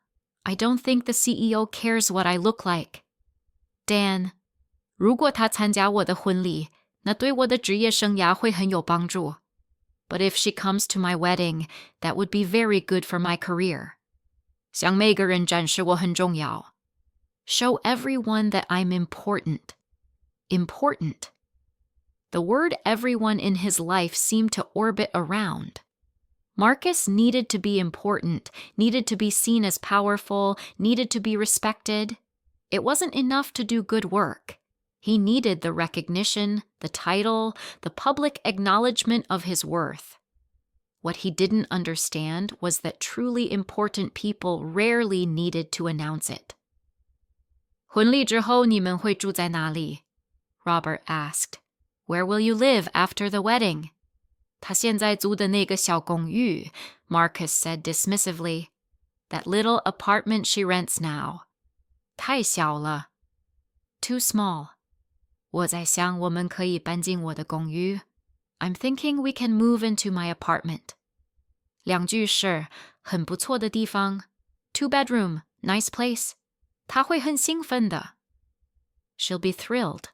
I don't think the CEO cares what I look like. Dan, 如果他参加我的婚礼，那对我的职业生涯会很有帮助. But if she comes to my wedding, that would be very good for my career. 向每个人展示我很重要. Show everyone that I'm important. Important. The word everyone in his life seemed to orbit around. Marcus needed to be important, needed to be seen as powerful, needed to be respected. It wasn't enough to do good work. He needed the recognition, the title, the public acknowledgement of his worth. What he didn't understand was that truly important people rarely needed to announce it. 婚礼之后你们会住在哪里? Robert asked. Where will you live after the wedding? 他现在租的那个小公寓, Marcus said dismissively. That little apartment she rents now. 太小了. Too small. 我在想我们可以搬进我的公寓. I'm thinking we can move into my apartment. 两句是很不错的地方 2 bedroom, nice place. 他会很兴奋的 She'll be thrilled.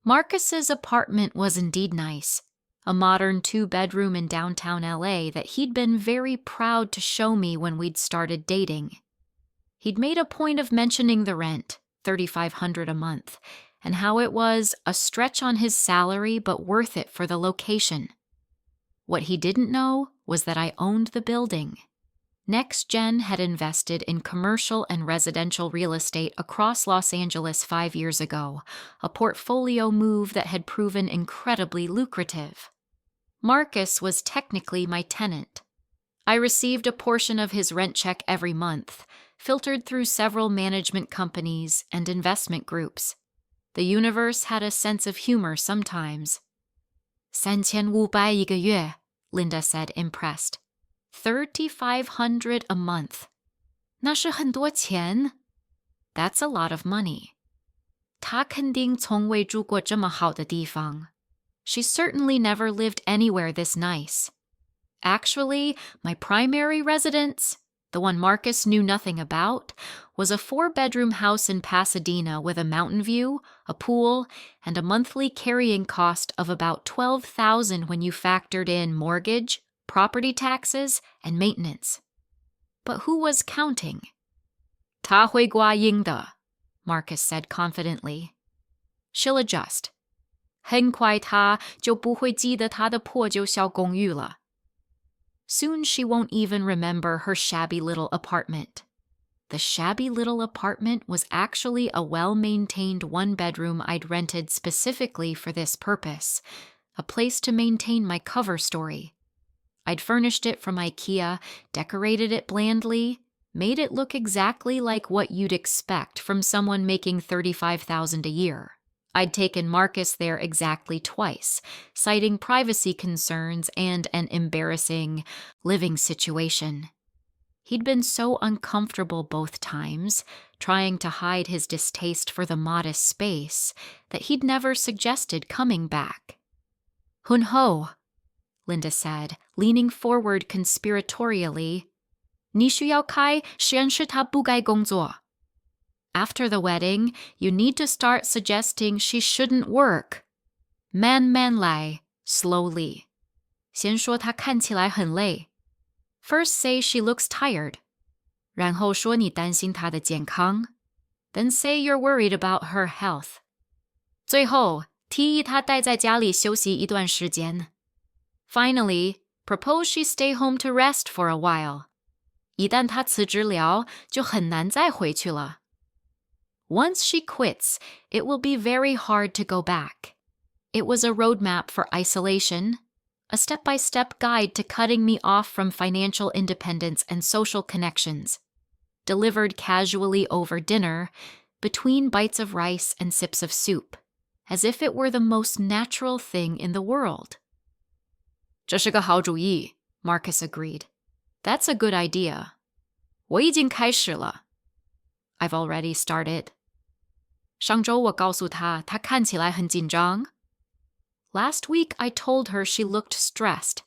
Marcus's apartment was indeed nice. A modern 2-bedroom in downtown LA that he'd been very proud to show me when we'd started dating. He'd made a point of mentioning the rent, $3,500 a month, and how it was a stretch on his salary but worth it for the location. What he didn't know was that I owned the building. NextGen had invested in commercial and residential real estate across Los Angeles 5 years ago, a portfolio move that had proven incredibly lucrative. Marcus was technically my tenant. I received a portion of his rent check every month, filtered through several management companies and investment groups. The universe had a sense of humor sometimes. 3500一个月, Linda said, impressed. $3,500 a month. 那是很多钱. That's a lot of money. 她肯定从未住过这么好的地方. She certainly never lived anywhere this nice. Actually, my primary residence, the one Marcus knew nothing about, was a 4-bedroom house in Pasadena with a mountain view, a pool, and a monthly carrying cost of about $12,000 when you factored in mortgage, property taxes, and maintenance. But who was counting? 她会刮音的, Marcus said confidently. She'll adjust. 很快她就不会记得她的破旧小公寓了. Soon she won't even remember her shabby little apartment. The shabby little apartment was actually a well-maintained 1-bedroom I'd rented specifically for this purpose, a place to maintain my cover story. I'd furnished it from IKEA, decorated it blandly, made it look exactly like what you'd expect from someone making $35,000 a year. I'd taken Marcus there exactly twice, citing privacy concerns and an embarrassing living situation. He'd been so uncomfortable both times, trying to hide his distaste for the modest space, that he'd never suggested coming back. Hun ho, Linda said, leaning forward conspiratorially. 你需要开实验室他不该工作. After the wedding, you need to start suggesting she shouldn't work. 慢慢来, slowly. 先说她看起来很累. First say she looks tired. 然后说你担心她的健康. Then say you're worried about her health. 最后提议她待在家里休息一段时间. Finally, propose she stay home to rest for a while. 一旦她辞职了，就很难再回去了. Once she quits, it will be very hard to go back. It was a roadmap for isolation, a step-by-step guide to cutting me off from financial independence and social connections, delivered casually over dinner, between bites of rice and sips of soup, as if it were the most natural thing in the world. 这是个好主意, Marcus agreed. That's a good idea. 我已经开始了. I've already started. 上周我告诉她，她看起来很紧张. Last week I told her she looked stressed.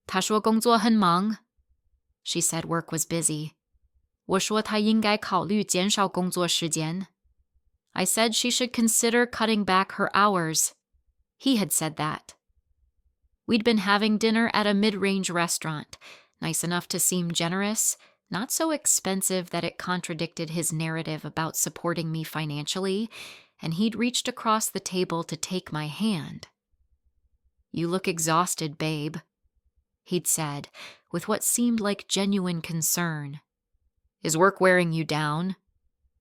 她说工作很忙. She said work was busy. 我说她应该考虑减少工作时间. I said she should consider cutting back her hours. He had said that. We'd been having dinner at a mid-range restaurant, nice enough to seem generous, not so expensive that it contradicted his narrative about supporting me financially, and he'd reached across the table to take my hand. You look exhausted, babe, he'd said, with what seemed like genuine concern. Is work wearing you down?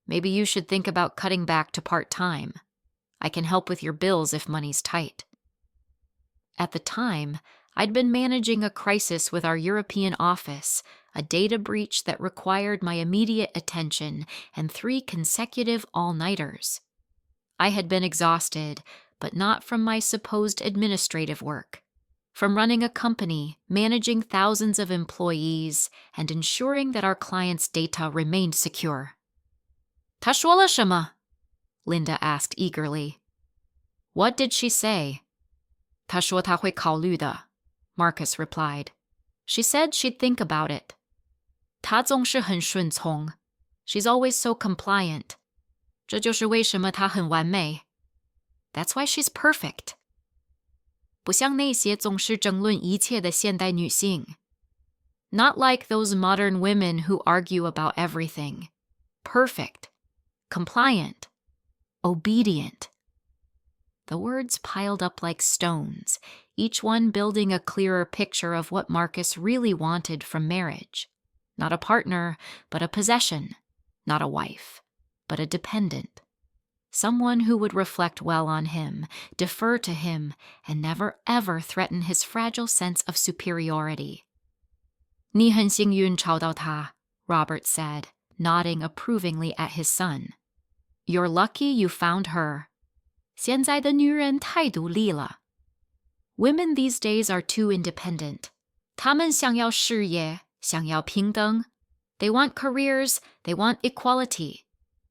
Maybe you should think about cutting back to part-time. I can help with your bills if money's tight. At the time, I'd been managing a crisis with our European office, a data breach that required my immediate attention and 3 consecutive all-nighters. I had been exhausted, but not from my supposed administrative work, from running a company, managing thousands of employees, and ensuring that our clients' data remained secure. 她说了什么? Linda asked eagerly. What did she say? 她说她会考虑的, Marcus replied. She said she'd think about it. 她总是很顺从. She's always so compliant. 这就是为什么她很完美. That's why she's perfect. 不像那些总是争论一切的现代女性. Not like those modern women who argue about everything. Perfect. Compliant. Obedient. The words piled up like stones, each one building a clearer picture of what Marcus really wanted from marriage. Not a partner, but a possession. Not a wife, but a dependent. Someone who would reflect well on him, defer to him, and never ever threaten his fragile sense of superiority. 你很幸运找到他, Robert said, nodding approvingly at his son. You're lucky you found her. 现在的女人太独立了. Women these days are too independent. 她们想要事业，想要平等. They want careers, they want equality.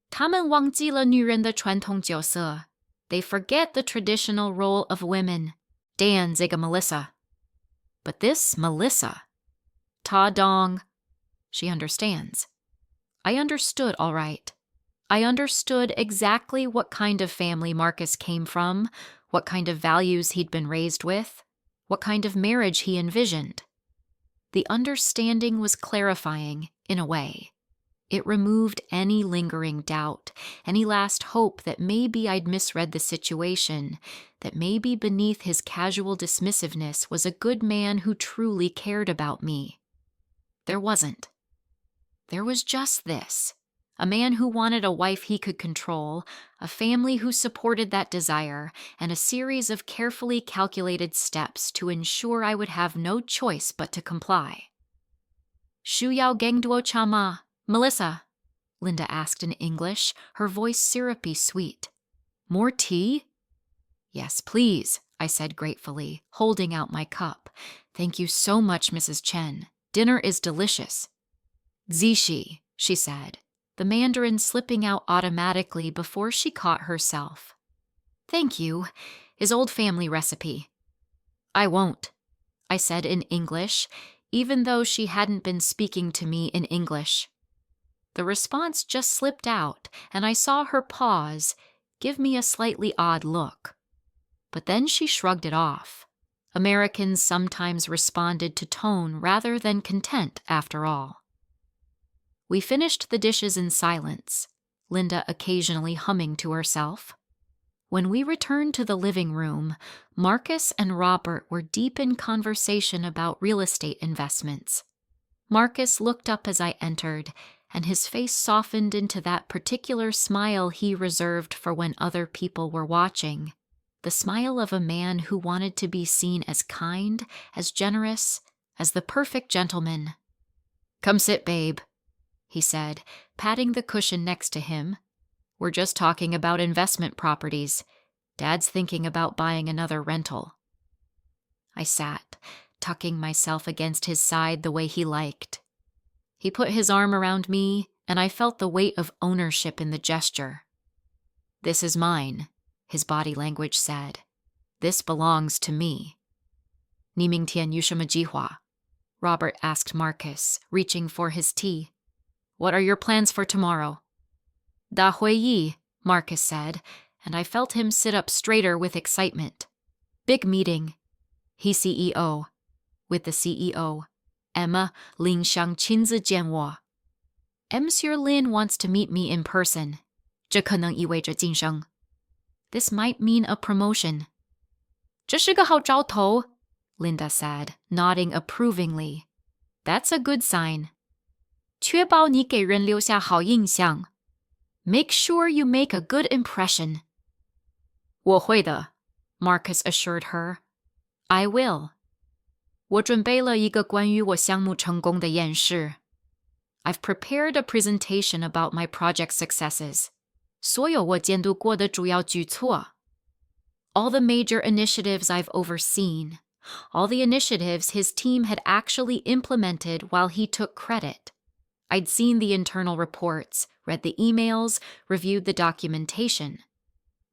她们忘记了女人的传统角色. They forget the traditional role of women. Dan Ziga Melissa. But this Melissa. Ta Dong. She understands. I understood all right. I understood exactly what kind of family Marcus came from, what kind of values he'd been raised with, what kind of marriage he envisioned. The understanding was clarifying, in a way. It removed any lingering doubt, any last hope that maybe I'd misread the situation, that maybe beneath his casual dismissiveness was a good man who truly cared about me. There wasn't. There was just this. A man who wanted a wife he could control, a family who supported that desire, and a series of carefully calculated steps to ensure I would have no choice but to comply. Shu yao gengduo chama, Melissa, Linda asked in English, her voice syrupy sweet. More tea? Yes, please, I said gratefully, holding out my cup. Thank you so much, Mrs. Chen. Dinner is delicious. Zishi, she said, the Mandarin slipping out automatically before she caught herself. Thank you. Is old family recipe. I won't, I said in English, even though she hadn't been speaking to me in English. The response just slipped out, and I saw her pause, give me a slightly odd look. But then she shrugged it off. Americans sometimes responded to tone rather than content, after all. We finished the dishes in silence, Linda occasionally humming to herself. When we returned to the living room, Marcus and Robert were deep in conversation about real estate investments. Marcus looked up as I entered, and his face softened into that particular smile he reserved for when other people were watching, the smile of a man who wanted to be seen as kind, as generous, as the perfect gentleman. Come sit, babe, he said, patting the cushion next to him. We're just talking about investment properties. Dad's thinking about buying another rental. I sat, tucking myself against his side the way he liked. He put his arm around me, and I felt the weight of ownership in the gesture. This is mine, his body language said. This belongs to me. 你明天有什么计划? Robert asked Marcus, reaching for his tea. What are your plans for tomorrow? 大会议, Marcus said, and I felt him sit up straighter with excitement. Big meeting. He CEO. With the CEO. Emma Lin Xiang 亲自见我. Monsieur Lin wants to meet me in person. 这可能意味着晋升. This might mean a promotion. 这是个好兆头, Linda said, nodding approvingly. That's a good sign. 确保你给人留下好印象. Make sure you make a good impression. 我会的, Marcus assured her. I will. 我准备了一个关于我项目成功的演示. I've prepared a presentation about my project successes. 所有我监督过的主要举措. All the major initiatives I've overseen. All the initiatives his team had actually implemented while he took credit. I'd seen the internal reports, read the emails, reviewed the documentation.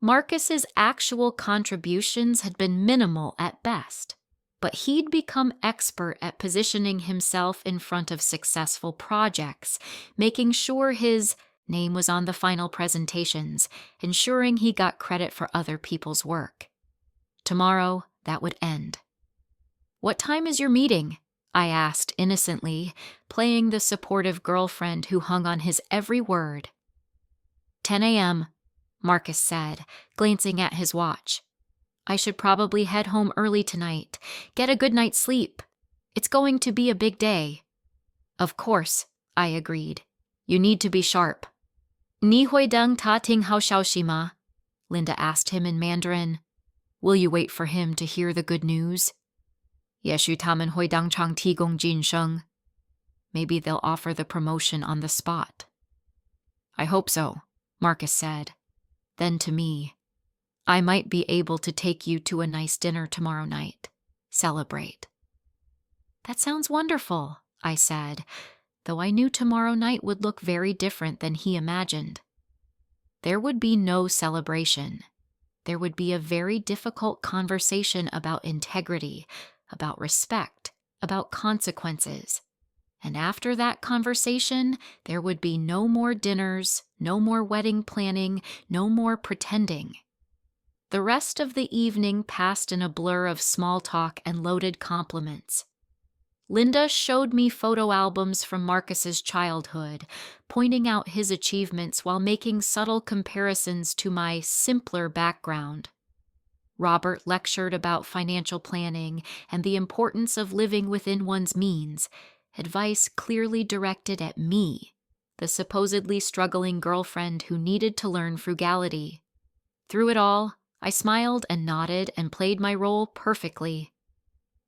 Marcus's actual contributions had been minimal at best, but he'd become expert at positioning himself in front of successful projects, making sure his name was on the final presentations, ensuring he got credit for other people's work. Tomorrow, that would end. "What time is your meeting?" I asked innocently, playing the supportive girlfriend who hung on his every word. 10 a.m., Marcus said, glancing at his watch. "I should probably head home early tonight, get a good night's sleep. It's going to be a big day." "Of course," I agreed. "You need to be sharp." "Ni hui deng ta ting hao xiaoxi ma?" Linda asked him in Mandarin. "Will you wait for him to hear the good news?" "Yeshu tamen hui dang chang ti gong jin sheng." Maybe they'll offer the promotion on the spot. "I hope so," Marcus said. Then to me, "I might be able to take you to a nice dinner tomorrow night. Celebrate." "That sounds wonderful," I said, though I knew tomorrow night would look very different than he imagined. There would be no celebration. There would be a very difficult conversation about integrity, about respect, about consequences. And after that conversation, there would be no more dinners, no more wedding planning, no more pretending. The rest of the evening passed in a blur of small talk and loaded compliments. Linda showed me photo albums from Marcus's childhood, pointing out his achievements while making subtle comparisons to my simpler background. Robert lectured about financial planning and the importance of living within one's means, advice clearly directed at me, the supposedly struggling girlfriend who needed to learn frugality. Through it all, I smiled and nodded and played my role perfectly.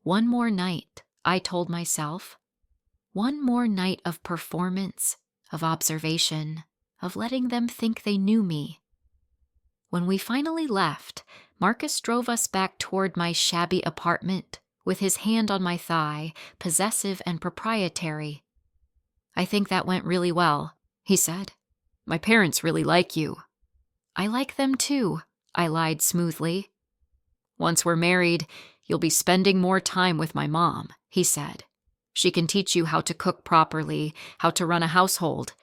One more night, I told myself. One more night of performance, of observation, of letting them think they knew me. When we finally left, Marcus drove us back toward my shabby apartment, with his hand on my thigh, possessive and proprietary. "I think that went really well," he said. "My parents really like you." "I like them too," I lied smoothly. "Once we're married, you'll be spending more time with my mom," he said. "She can teach you how to cook properly, how to run a household.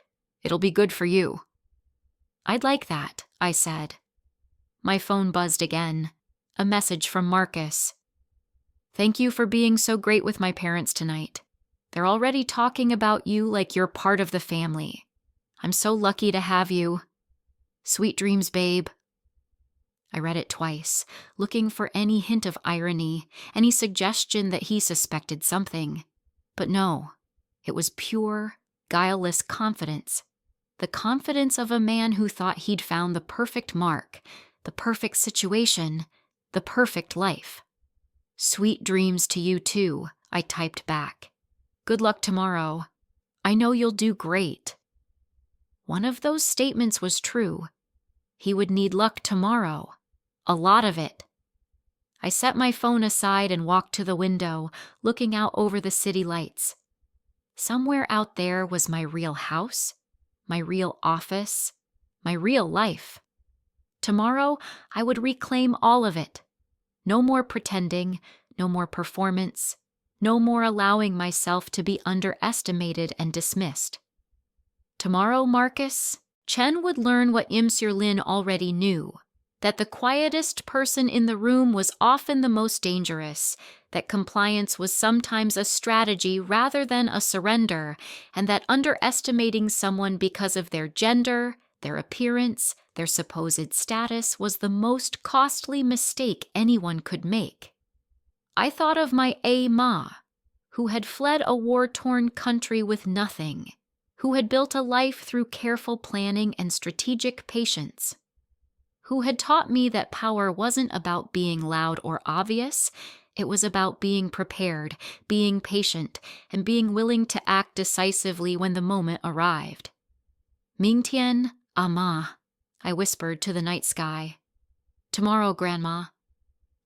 It'll be good for you." "I'd like that," I said. My phone buzzed again. A message from Marcus. "Thank you for being so great with my parents tonight. They're already talking about you like you're part of the family. I'm so lucky to have you. Sweet dreams, babe." I read it twice, looking for any hint of irony, any suggestion that he suspected something. But no, it was pure, guileless confidence. The confidence of a man who thought he'd found the perfect mark, the perfect situation, the perfect life. "Sweet dreams to you too," I typed back. "Good luck tomorrow. I know you'll do great." One of those statements was true. He would need luck tomorrow. A lot of it. I set my phone aside and walked to the window, looking out over the city lights. Somewhere out there was my real house, my real office, my real life. Tomorrow, I would reclaim all of it. No more pretending, no more performance, no more allowing myself to be underestimated and dismissed. Tomorrow, Marcus, Chen would learn what Lin already knew, that the quietest person in the room was often the most dangerous, that compliance was sometimes a strategy rather than a surrender, and that underestimating someone because of their gender, their appearance, their supposed status was the most costly mistake anyone could make. I thought of my Ma, who had fled a war-torn country with nothing, who had built a life through careful planning and strategic patience, who had taught me that power wasn't about being loud or obvious, it was about being prepared, being patient, and being willing to act decisively when the moment arrived. "Mingtian, Ma," I whispered to the night sky. "Tomorrow, Grandma.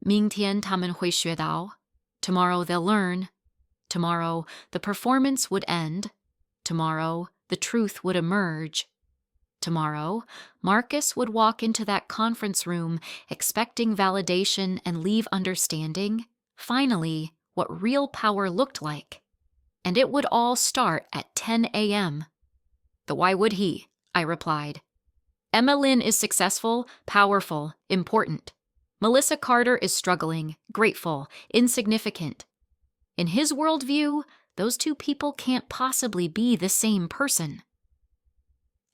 Mingtian tamen hui xue dao." Tomorrow they'll learn. Tomorrow the performance would end. Tomorrow the truth would emerge. Tomorrow, Marcus would walk into that conference room expecting validation and leave understanding, finally, what real power looked like. And it would all start at 10 a.m. But why would he? I replied. Emma Lynn is successful, powerful, important. Melissa Carter is struggling, grateful, insignificant. In his worldview, those two people can't possibly be the same person.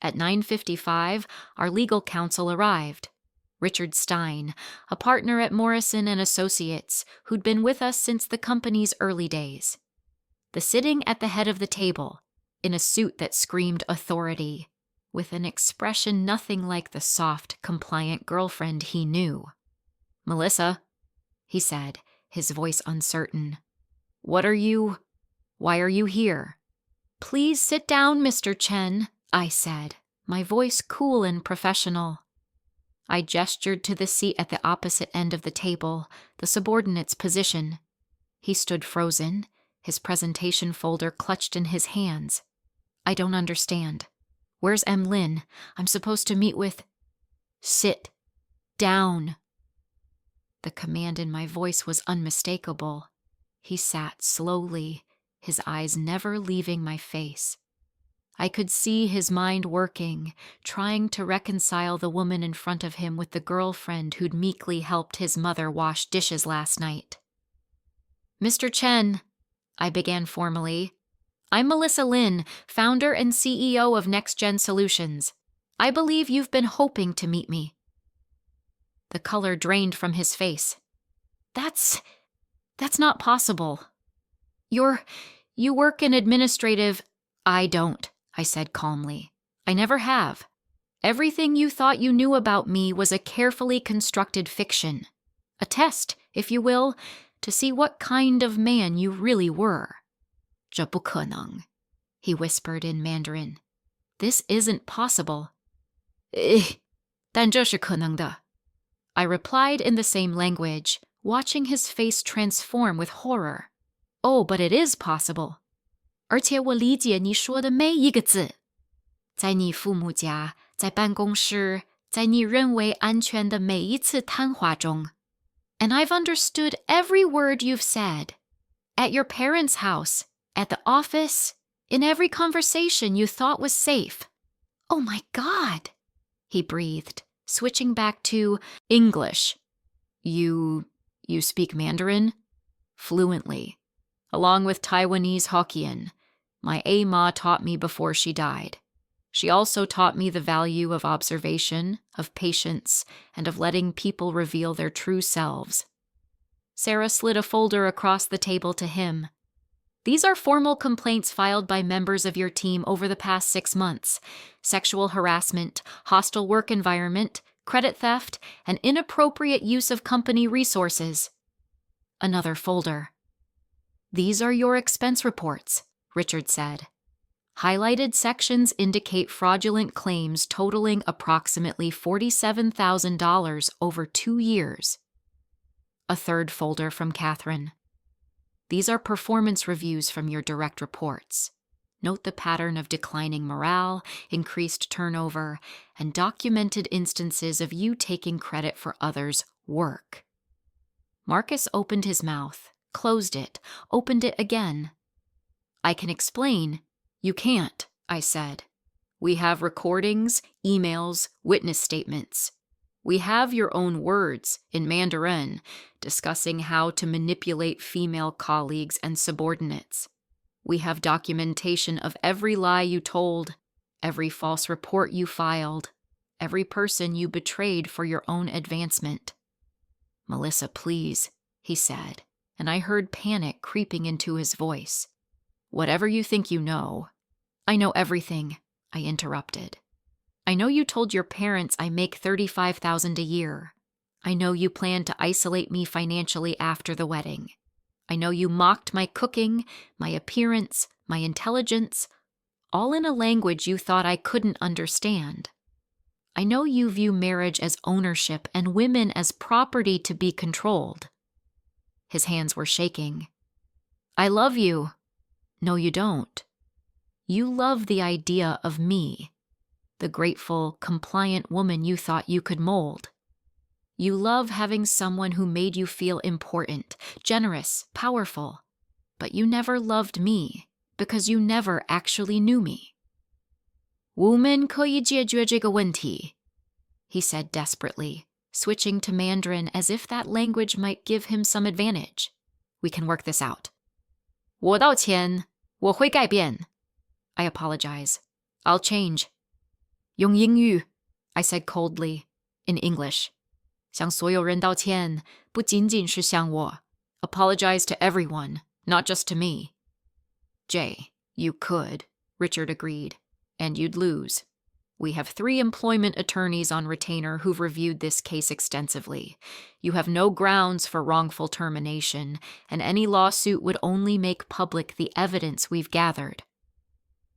At 9:55, our legal counsel arrived. Richard Stein, a partner at Morrison & Associates, who'd been with us since the company's early days. The sitting at the head of the table, in a suit that screamed authority, with an expression nothing like the soft, compliant girlfriend he knew. "Melissa," he said, his voice uncertain. Why are you here?" "Please sit down, Mr. Chen," I said, my voice cool and professional. I gestured to the seat at the opposite end of the table, the subordinate's position. He stood frozen, his presentation folder clutched in his hands. "I don't understand. Where's Em Lin? I'm supposed to meet with—" "Sit down." The command in my voice was unmistakable. He sat slowly, his eyes never leaving my face. I could see his mind working, trying to reconcile the woman in front of him with the girlfriend who'd meekly helped his mother wash dishes last night. "Mr. Chen," I began formally, "I'm Melissa Lin, founder and CEO of Next Gen Solutions. I believe you've been hoping to meet me." The color drained from his face. That's not possible. You work in administrative—" "I don't," I said calmly. "I never have. Everything you thought you knew about me was a carefully constructed fiction. A test, if you will, to see what kind of man you really were." "这不可能," he whispered in Mandarin. "This isn't possible." 但这是可能的. I replied in the same language, watching his face transform with horror. "Oh, but it is possible. 而且我理解你说的每一个字。在你父母家，在办公室，在你认为安全的每一次谈话中。And I've understood every word you've said. At your parents' house, at the office, in every conversation you thought was safe. Oh my God," he breathed, switching back to English. You speak Mandarin?" "Fluently. Along with Taiwanese Hokkien. My A-ma taught me before she died. She also taught me the value of observation, of patience, and of letting people reveal their true selves." Sarah slid a folder across the table to him. "These are formal complaints filed by members of your team over the past 6 months. Sexual harassment, hostile work environment, credit theft, and inappropriate use of company resources." Another folder. "These are your expense reports," Richard said. "Highlighted sections indicate fraudulent claims totaling approximately $47,000 over 2 years. A third folder from Catherine. "These are performance reviews from your direct reports. Note the pattern of declining morale, increased turnover, and documented instances of you taking credit for others' work." Marcus opened his mouth, closed it, opened it again. "I can explain." "You can't," I said. "We have recordings, emails, witness statements. We have your own words, in Mandarin, discussing how to manipulate female colleagues and subordinates. We have documentation of every lie you told, every false report you filed, every person you betrayed for your own advancement." "Melissa, please," he said, and I heard panic creeping into his voice. "Whatever you think you know." "I know everything," I interrupted. "I know you told your parents I make $35,000 a year. I know you planned to isolate me financially after the wedding. I know you mocked my cooking, my appearance, my intelligence, all in a language you thought I couldn't understand. I know you view marriage as ownership and women as property to be controlled." His hands were shaking. "I love you." "No, you don't. You love the idea of me. the grateful, compliant woman you thought you could mold. You love having someone who made you feel important, generous, powerful. But you never loved me because you never actually knew me. 我们可以解决这个问题, he said desperately, switching to Mandarin as if that language might give him some advantage. We can work this out. 我道歉,我会改变. I apologize. I'll change. 用英语, I said coldly, in English. 向所有人道歉,不仅仅是向我. Apologize to everyone, not just to me. Jay, you could, Richard agreed, and you'd lose. We have 3 employment attorneys on retainer who've reviewed this case extensively. You have no grounds for wrongful termination, and any lawsuit would only make public the evidence we've gathered.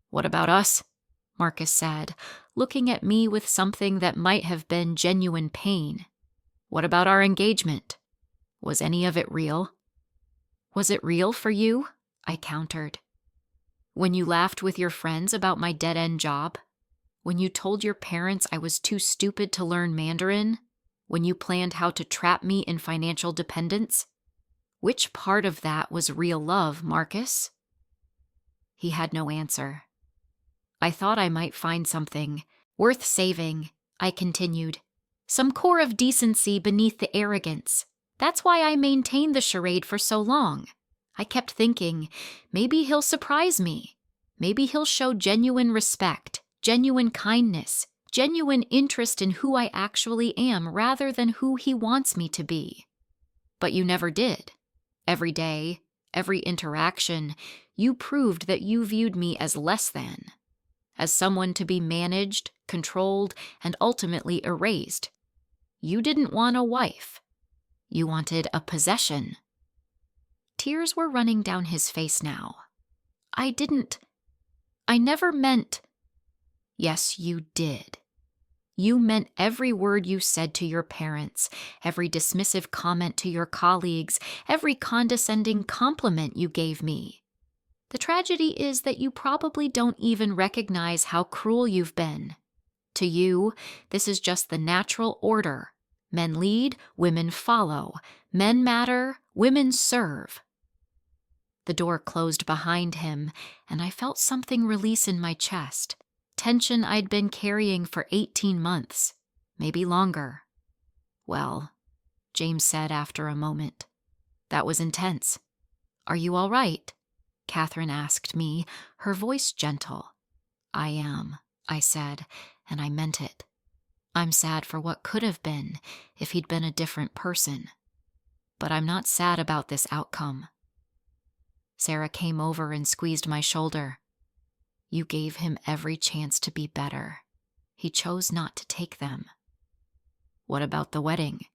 What about us? Marcus said, looking at me with something that might have been genuine pain. What about our engagement? Was any of it real? Was it real for you? I countered. When you laughed with your friends about my dead-end job? When you told your parents I was too stupid to learn Mandarin? When you planned how to trap me in financial dependence? Which part of that was real love, Marcus? He had no answer. I thought I might find something worth saving, I continued. Some core of decency beneath the arrogance. That's why I maintained the charade for so long. I kept thinking, maybe he'll surprise me. Maybe he'll show genuine respect, genuine kindness, genuine interest in who I actually am rather than who he wants me to be. But you never did. Every day, every interaction, you proved that you viewed me as less than, as someone to be managed, controlled, and ultimately erased. You didn't want a wife. You wanted a possession. Tears were running down his face now. I never meant... Yes, you did. You meant every word you said to your parents, every dismissive comment to your colleagues, every condescending compliment you gave me. The tragedy is that you probably don't even recognize how cruel you've been. To you, this is just the natural order. Men lead, women follow. Men matter, women serve. The door closed behind him, and I felt something release in my chest. Tension I'd been carrying for 18 months, maybe longer. Well, James said after a moment. That was intense. Are you all right? Catherine asked me, her voice gentle. I am, I said, and I meant it. I'm sad for what could have been if he'd been a different person. But I'm not sad about this outcome. Sarah came over and squeezed my shoulder. You gave him every chance to be better. He chose not to take them. What about the wedding?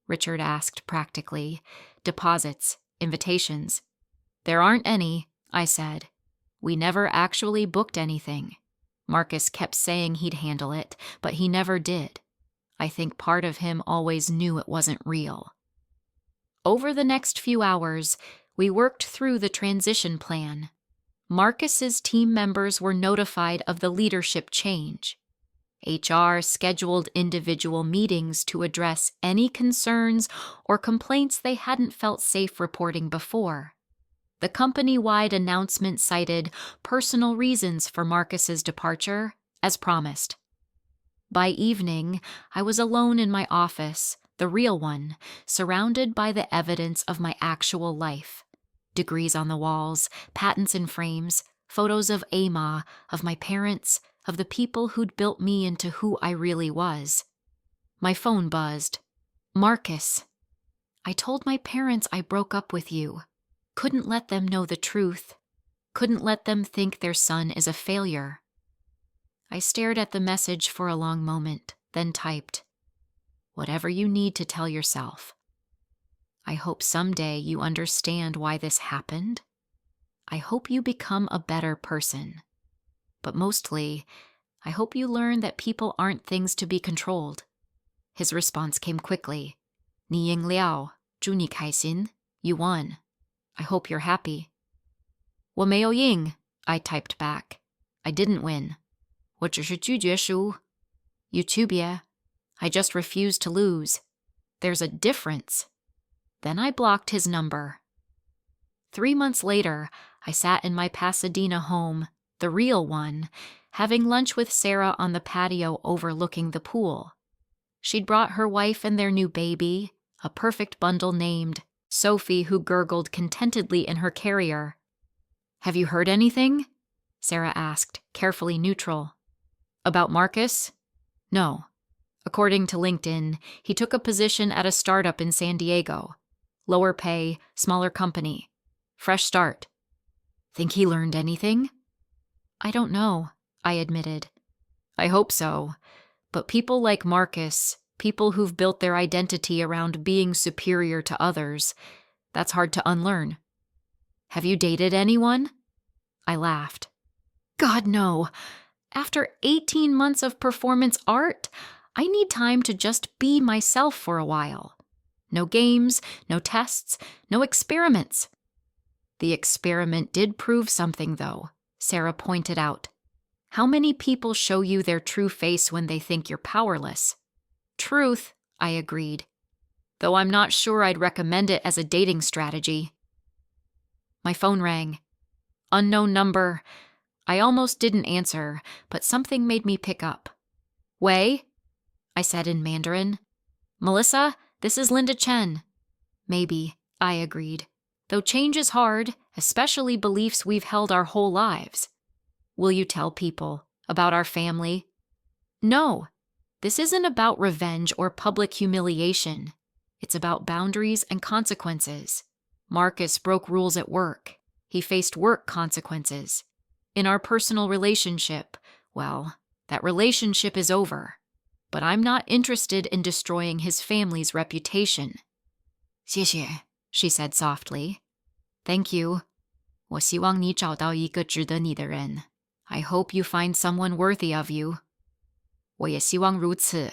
Richard asked practically. Deposits, invitations. There aren't any, I said. We never actually booked anything. Marcus kept saying he'd handle it, but he never did. I think part of him always knew it wasn't real. Over the next few hours, we worked through the transition plan. Marcus's team members were notified of the leadership change. HR scheduled individual meetings to address any concerns or complaints they hadn't felt safe reporting before. The company-wide announcement cited personal reasons for Marcus's departure, as promised. By evening, I was alone in my office, the real one, surrounded by the evidence of my actual life. Degrees on the walls, patents in frames, photos of Ama, of my parents, of the people who'd built me into who I really was. My phone buzzed. Marcus. I told my parents I broke up with you. Couldn't let them know the truth. Couldn't let them think their son is a failure. I stared at the message for a long moment, then typed, whatever you need to tell yourself. I hope someday you understand why this happened. I hope you become a better person. But mostly, I hope you learn that people aren't things to be controlled. His response came quickly. 你赢了，祝你开心, you won. I hope you're happy. 我没有赢, I typed back. I didn't win. 我只是拒绝输. 有区别. I just refuse to lose. There's a difference. Then I blocked his number. 3 months later, I sat in my Pasadena home, the real one, having lunch with Sarah on the patio overlooking the pool. She'd brought her wife and their new baby, a perfect bundle named Sophie, who gurgled contentedly in her carrier. Have you heard anything? Sarah asked, carefully neutral. About Marcus? No. According to LinkedIn, he took a position at a startup in San Diego. Lower pay, smaller company. Fresh start. Think he learned anything? I don't know, I admitted. I hope so. But people like Marcus, people who've built their identity around being superior to others, that's hard to unlearn. Have you dated anyone? I laughed. God, no. After 18 months of performance art, I need time to just be myself for a while. No games, no tests, no experiments. The experiment did prove something, though, Sarah pointed out. How many people show you their true face when they think you're powerless? Truth, I agreed. Though I'm not sure I'd recommend it as a dating strategy. My phone rang. Unknown number. I almost didn't answer, but something made me pick up. Wei? I said in Mandarin. Melissa, this is Linda Chen. Maybe, I agreed. Though change is hard, especially beliefs we've held our whole lives. Will you tell people about our family? No, this isn't about revenge or public humiliation. It's about boundaries and consequences. Marcus broke rules at work. He faced work consequences. In our personal relationship, well, that relationship is over. But I'm not interested in destroying his family's reputation. 谢谢, she said softly. Thank you. 我希望你找到一个值得你的人. I hope you find someone worthy of you. 我也希望如此,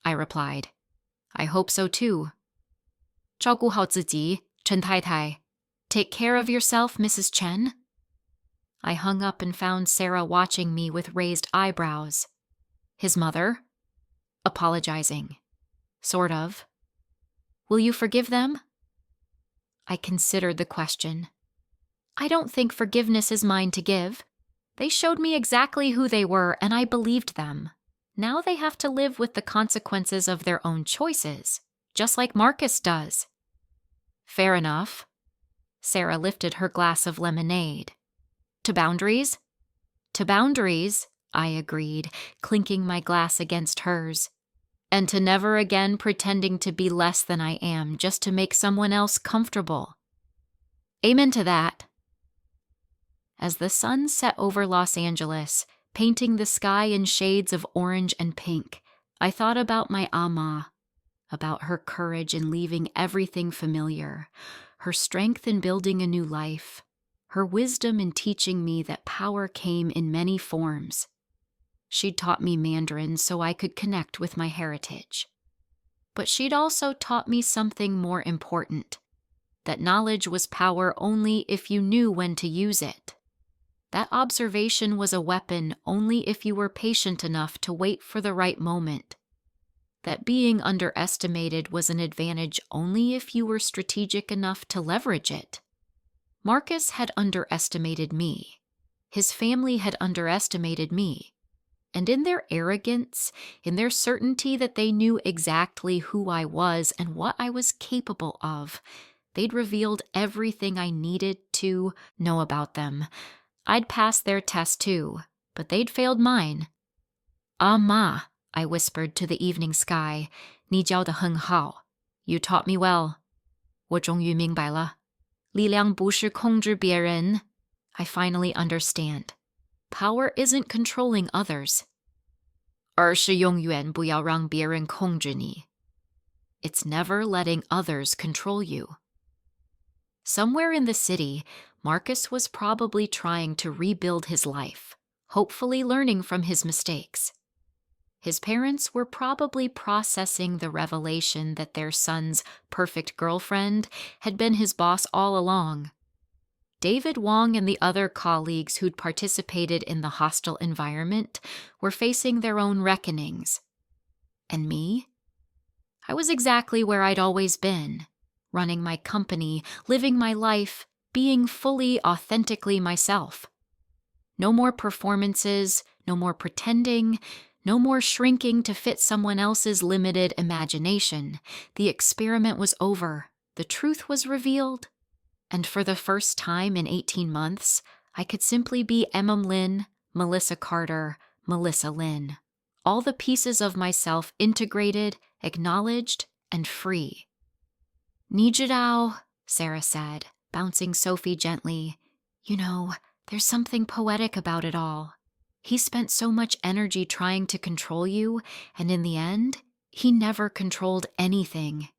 I replied. I hope so too. 照顾好自己, Chen 太太. Take care of yourself, Mrs. Chen. I hung up and found Sarah watching me with raised eyebrows. His mother? Apologizing. Sort of. Will you forgive them? I considered the question. I don't think forgiveness is mine to give. They showed me exactly who they were, and I believed them. Now they have to live with the consequences of their own choices, just like Marcus does. Fair enough. Sarah lifted her glass of lemonade. To boundaries? To boundaries, I agreed, clinking my glass against hers. And to never again pretending to be less than I am just to make someone else comfortable. Amen to that. As the sun set over Los Angeles, painting the sky in shades of orange and pink, I thought about my ama, about her courage in leaving everything familiar, her strength in building a new life, her wisdom in teaching me that power came in many forms. She'd taught me Mandarin so I could connect with my heritage. But she'd also taught me something more important, that knowledge was power only if you knew when to use it. That observation was a weapon only if you were patient enough to wait for the right moment. That being underestimated was an advantage only if you were strategic enough to leverage it. Marcus had underestimated me. His family had underestimated me. And in their arrogance, in their certainty that they knew exactly who I was and what I was capable of, they'd revealed everything I needed to know about them. I'd passed their test too, but they'd failed mine. Ah ma, I whispered to the evening sky, 你教得很好. You taught me well. 我终于明白了. 力量不是控制别人. I finally understand. Power isn't controlling others. 而是永远不要让别人控制你. It's never letting others control you. Somewhere in the city, Marcus was probably trying to rebuild his life, hopefully learning from his mistakes. His parents were probably processing the revelation that their son's perfect girlfriend had been his boss all along. David Wong and the other colleagues who'd participated in the hostile environment were facing their own reckonings. And me? I was exactly where I'd always been, running my company, living my life, being fully, authentically myself. No more performances, no more pretending, no more shrinking to fit someone else's limited imagination. The experiment was over. The truth was revealed. And for the first time in 18 months, I could simply be Emma Lin, Melissa Carter, Melissa Lin. All the pieces of myself integrated, acknowledged, and free. 你知道, Sarah said, bouncing Sophie gently. You know, there's something poetic about it all. He spent so much energy trying to control you, and in the end, he never controlled anything.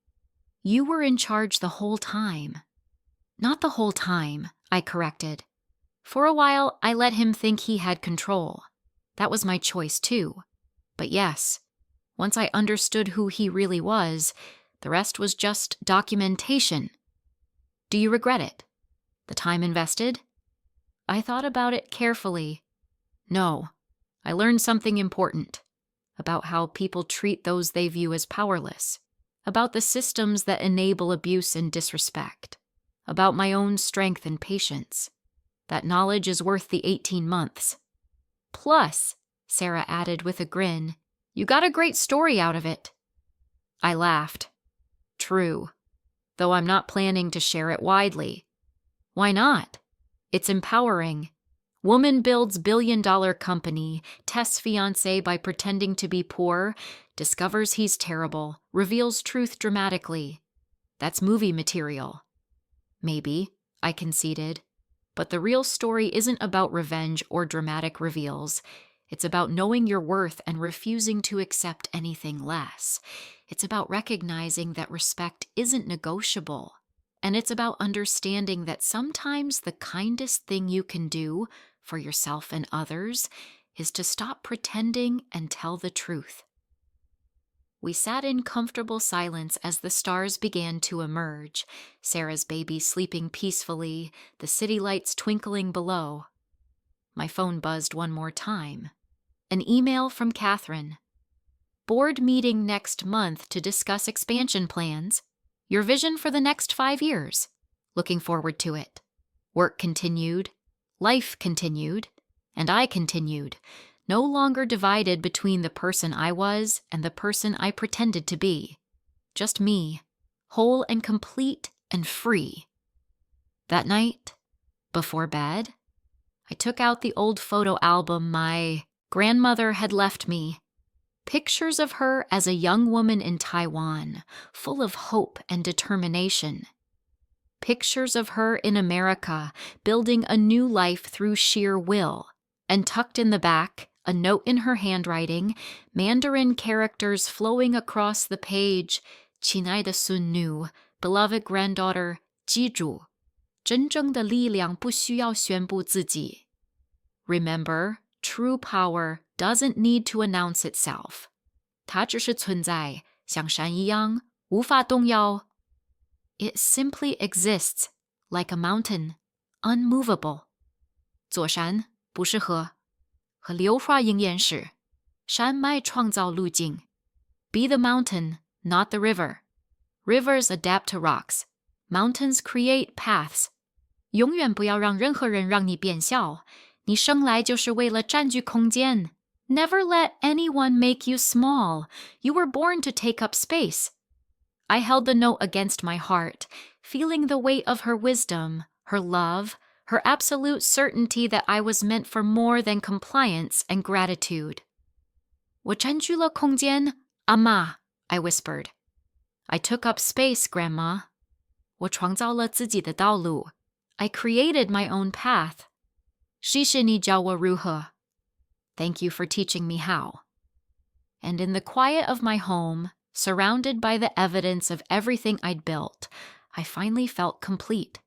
You were in charge the whole time. Not the whole time, I corrected. For a while, I let him think he had control. That was my choice, too. But yes, once I understood who he really was, the rest was just documentation. Do you regret it? The time invested? I thought about it carefully. No, I learned something important. About how people treat those they view as powerless. About the systems that enable abuse and disrespect. About my own strength and patience. That knowledge is worth the 18 months. Plus, Sarah added with a grin, you got a great story out of it. I laughed. True. Though I'm not planning to share it widely. Why not? It's empowering. Woman builds billion-dollar company, tests fiancé by pretending to be poor, discovers he's terrible, reveals truth dramatically. That's movie material. Maybe, I conceded. But the real story isn't about revenge or dramatic reveals. It's about knowing your worth and refusing to accept anything less. It's about recognizing that respect isn't negotiable. And it's about understanding that sometimes the kindest thing you can do for yourself and others is to stop pretending and tell the truth. We sat in comfortable silence as the stars began to emerge, Sarah's baby sleeping peacefully, the city lights twinkling below. My phone buzzed one more time. An email from Catherine. Board meeting next month to discuss expansion plans. Your vision for the next 5 years. Looking forward to it. Work continued. Life continued. And I continued. No longer divided between the person I was and the person I pretended to be. Just me, whole and complete and free. That night, before bed, I took out the old photo album my grandmother had left me. Pictures of her as a young woman in Taiwan, full of hope and determination. Pictures of her in America, building a new life through sheer will. And tucked in the back, a note in her handwriting, Mandarin characters flowing across the page, 亲爱的孙女, beloved granddaughter, 记住, 真正的力量不需要宣布自己. Remember, true power doesn't need to announce itself. 它只是存在，像山一样，无法动摇. It simply exists, like a mountain, unmovable. 坐山不是河，和流花应验时，山脉创造路径。Be the mountain, not the river. Rivers adapt to rocks. Mountains create paths. 永远不要让任何人让你变小。你生来就是为了占据空间。Never let anyone make you small. You were born to take up space. I held the note against my heart, feeling the weight of her wisdom, her love, her absolute certainty that I was meant for more than compliance and gratitude. 我占据了空间, Amma, I whispered. I took up space, Grandma. 我创造了自己的道路. I created my own path. 谢谢你教我如何. Thank you for teaching me how. And in the quiet of my home, surrounded by the evidence of everything I'd built, I finally felt complete.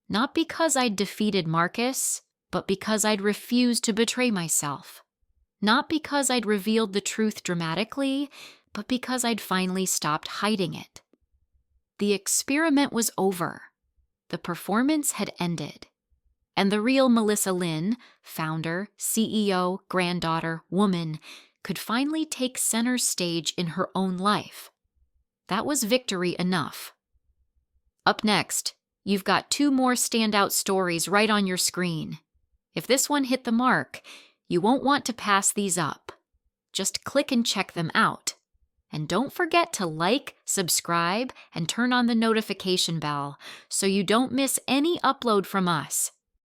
Not because I'd defeated Marcus, but because I'd refused to betray myself. Not because I'd revealed the truth dramatically, but because I'd finally stopped hiding it. The experiment was over. The performance had ended, and the real Melissa Lin, founder, CEO, granddaughter, woman, could finally take center stage in her own life. That was victory enough. Up next, you've got 2 more standout stories right on your screen. If this one hit the mark, you won't want to pass these up. Just click and check them out. And don't forget to like, subscribe, and turn on the notification bell so you don't miss any upload from us.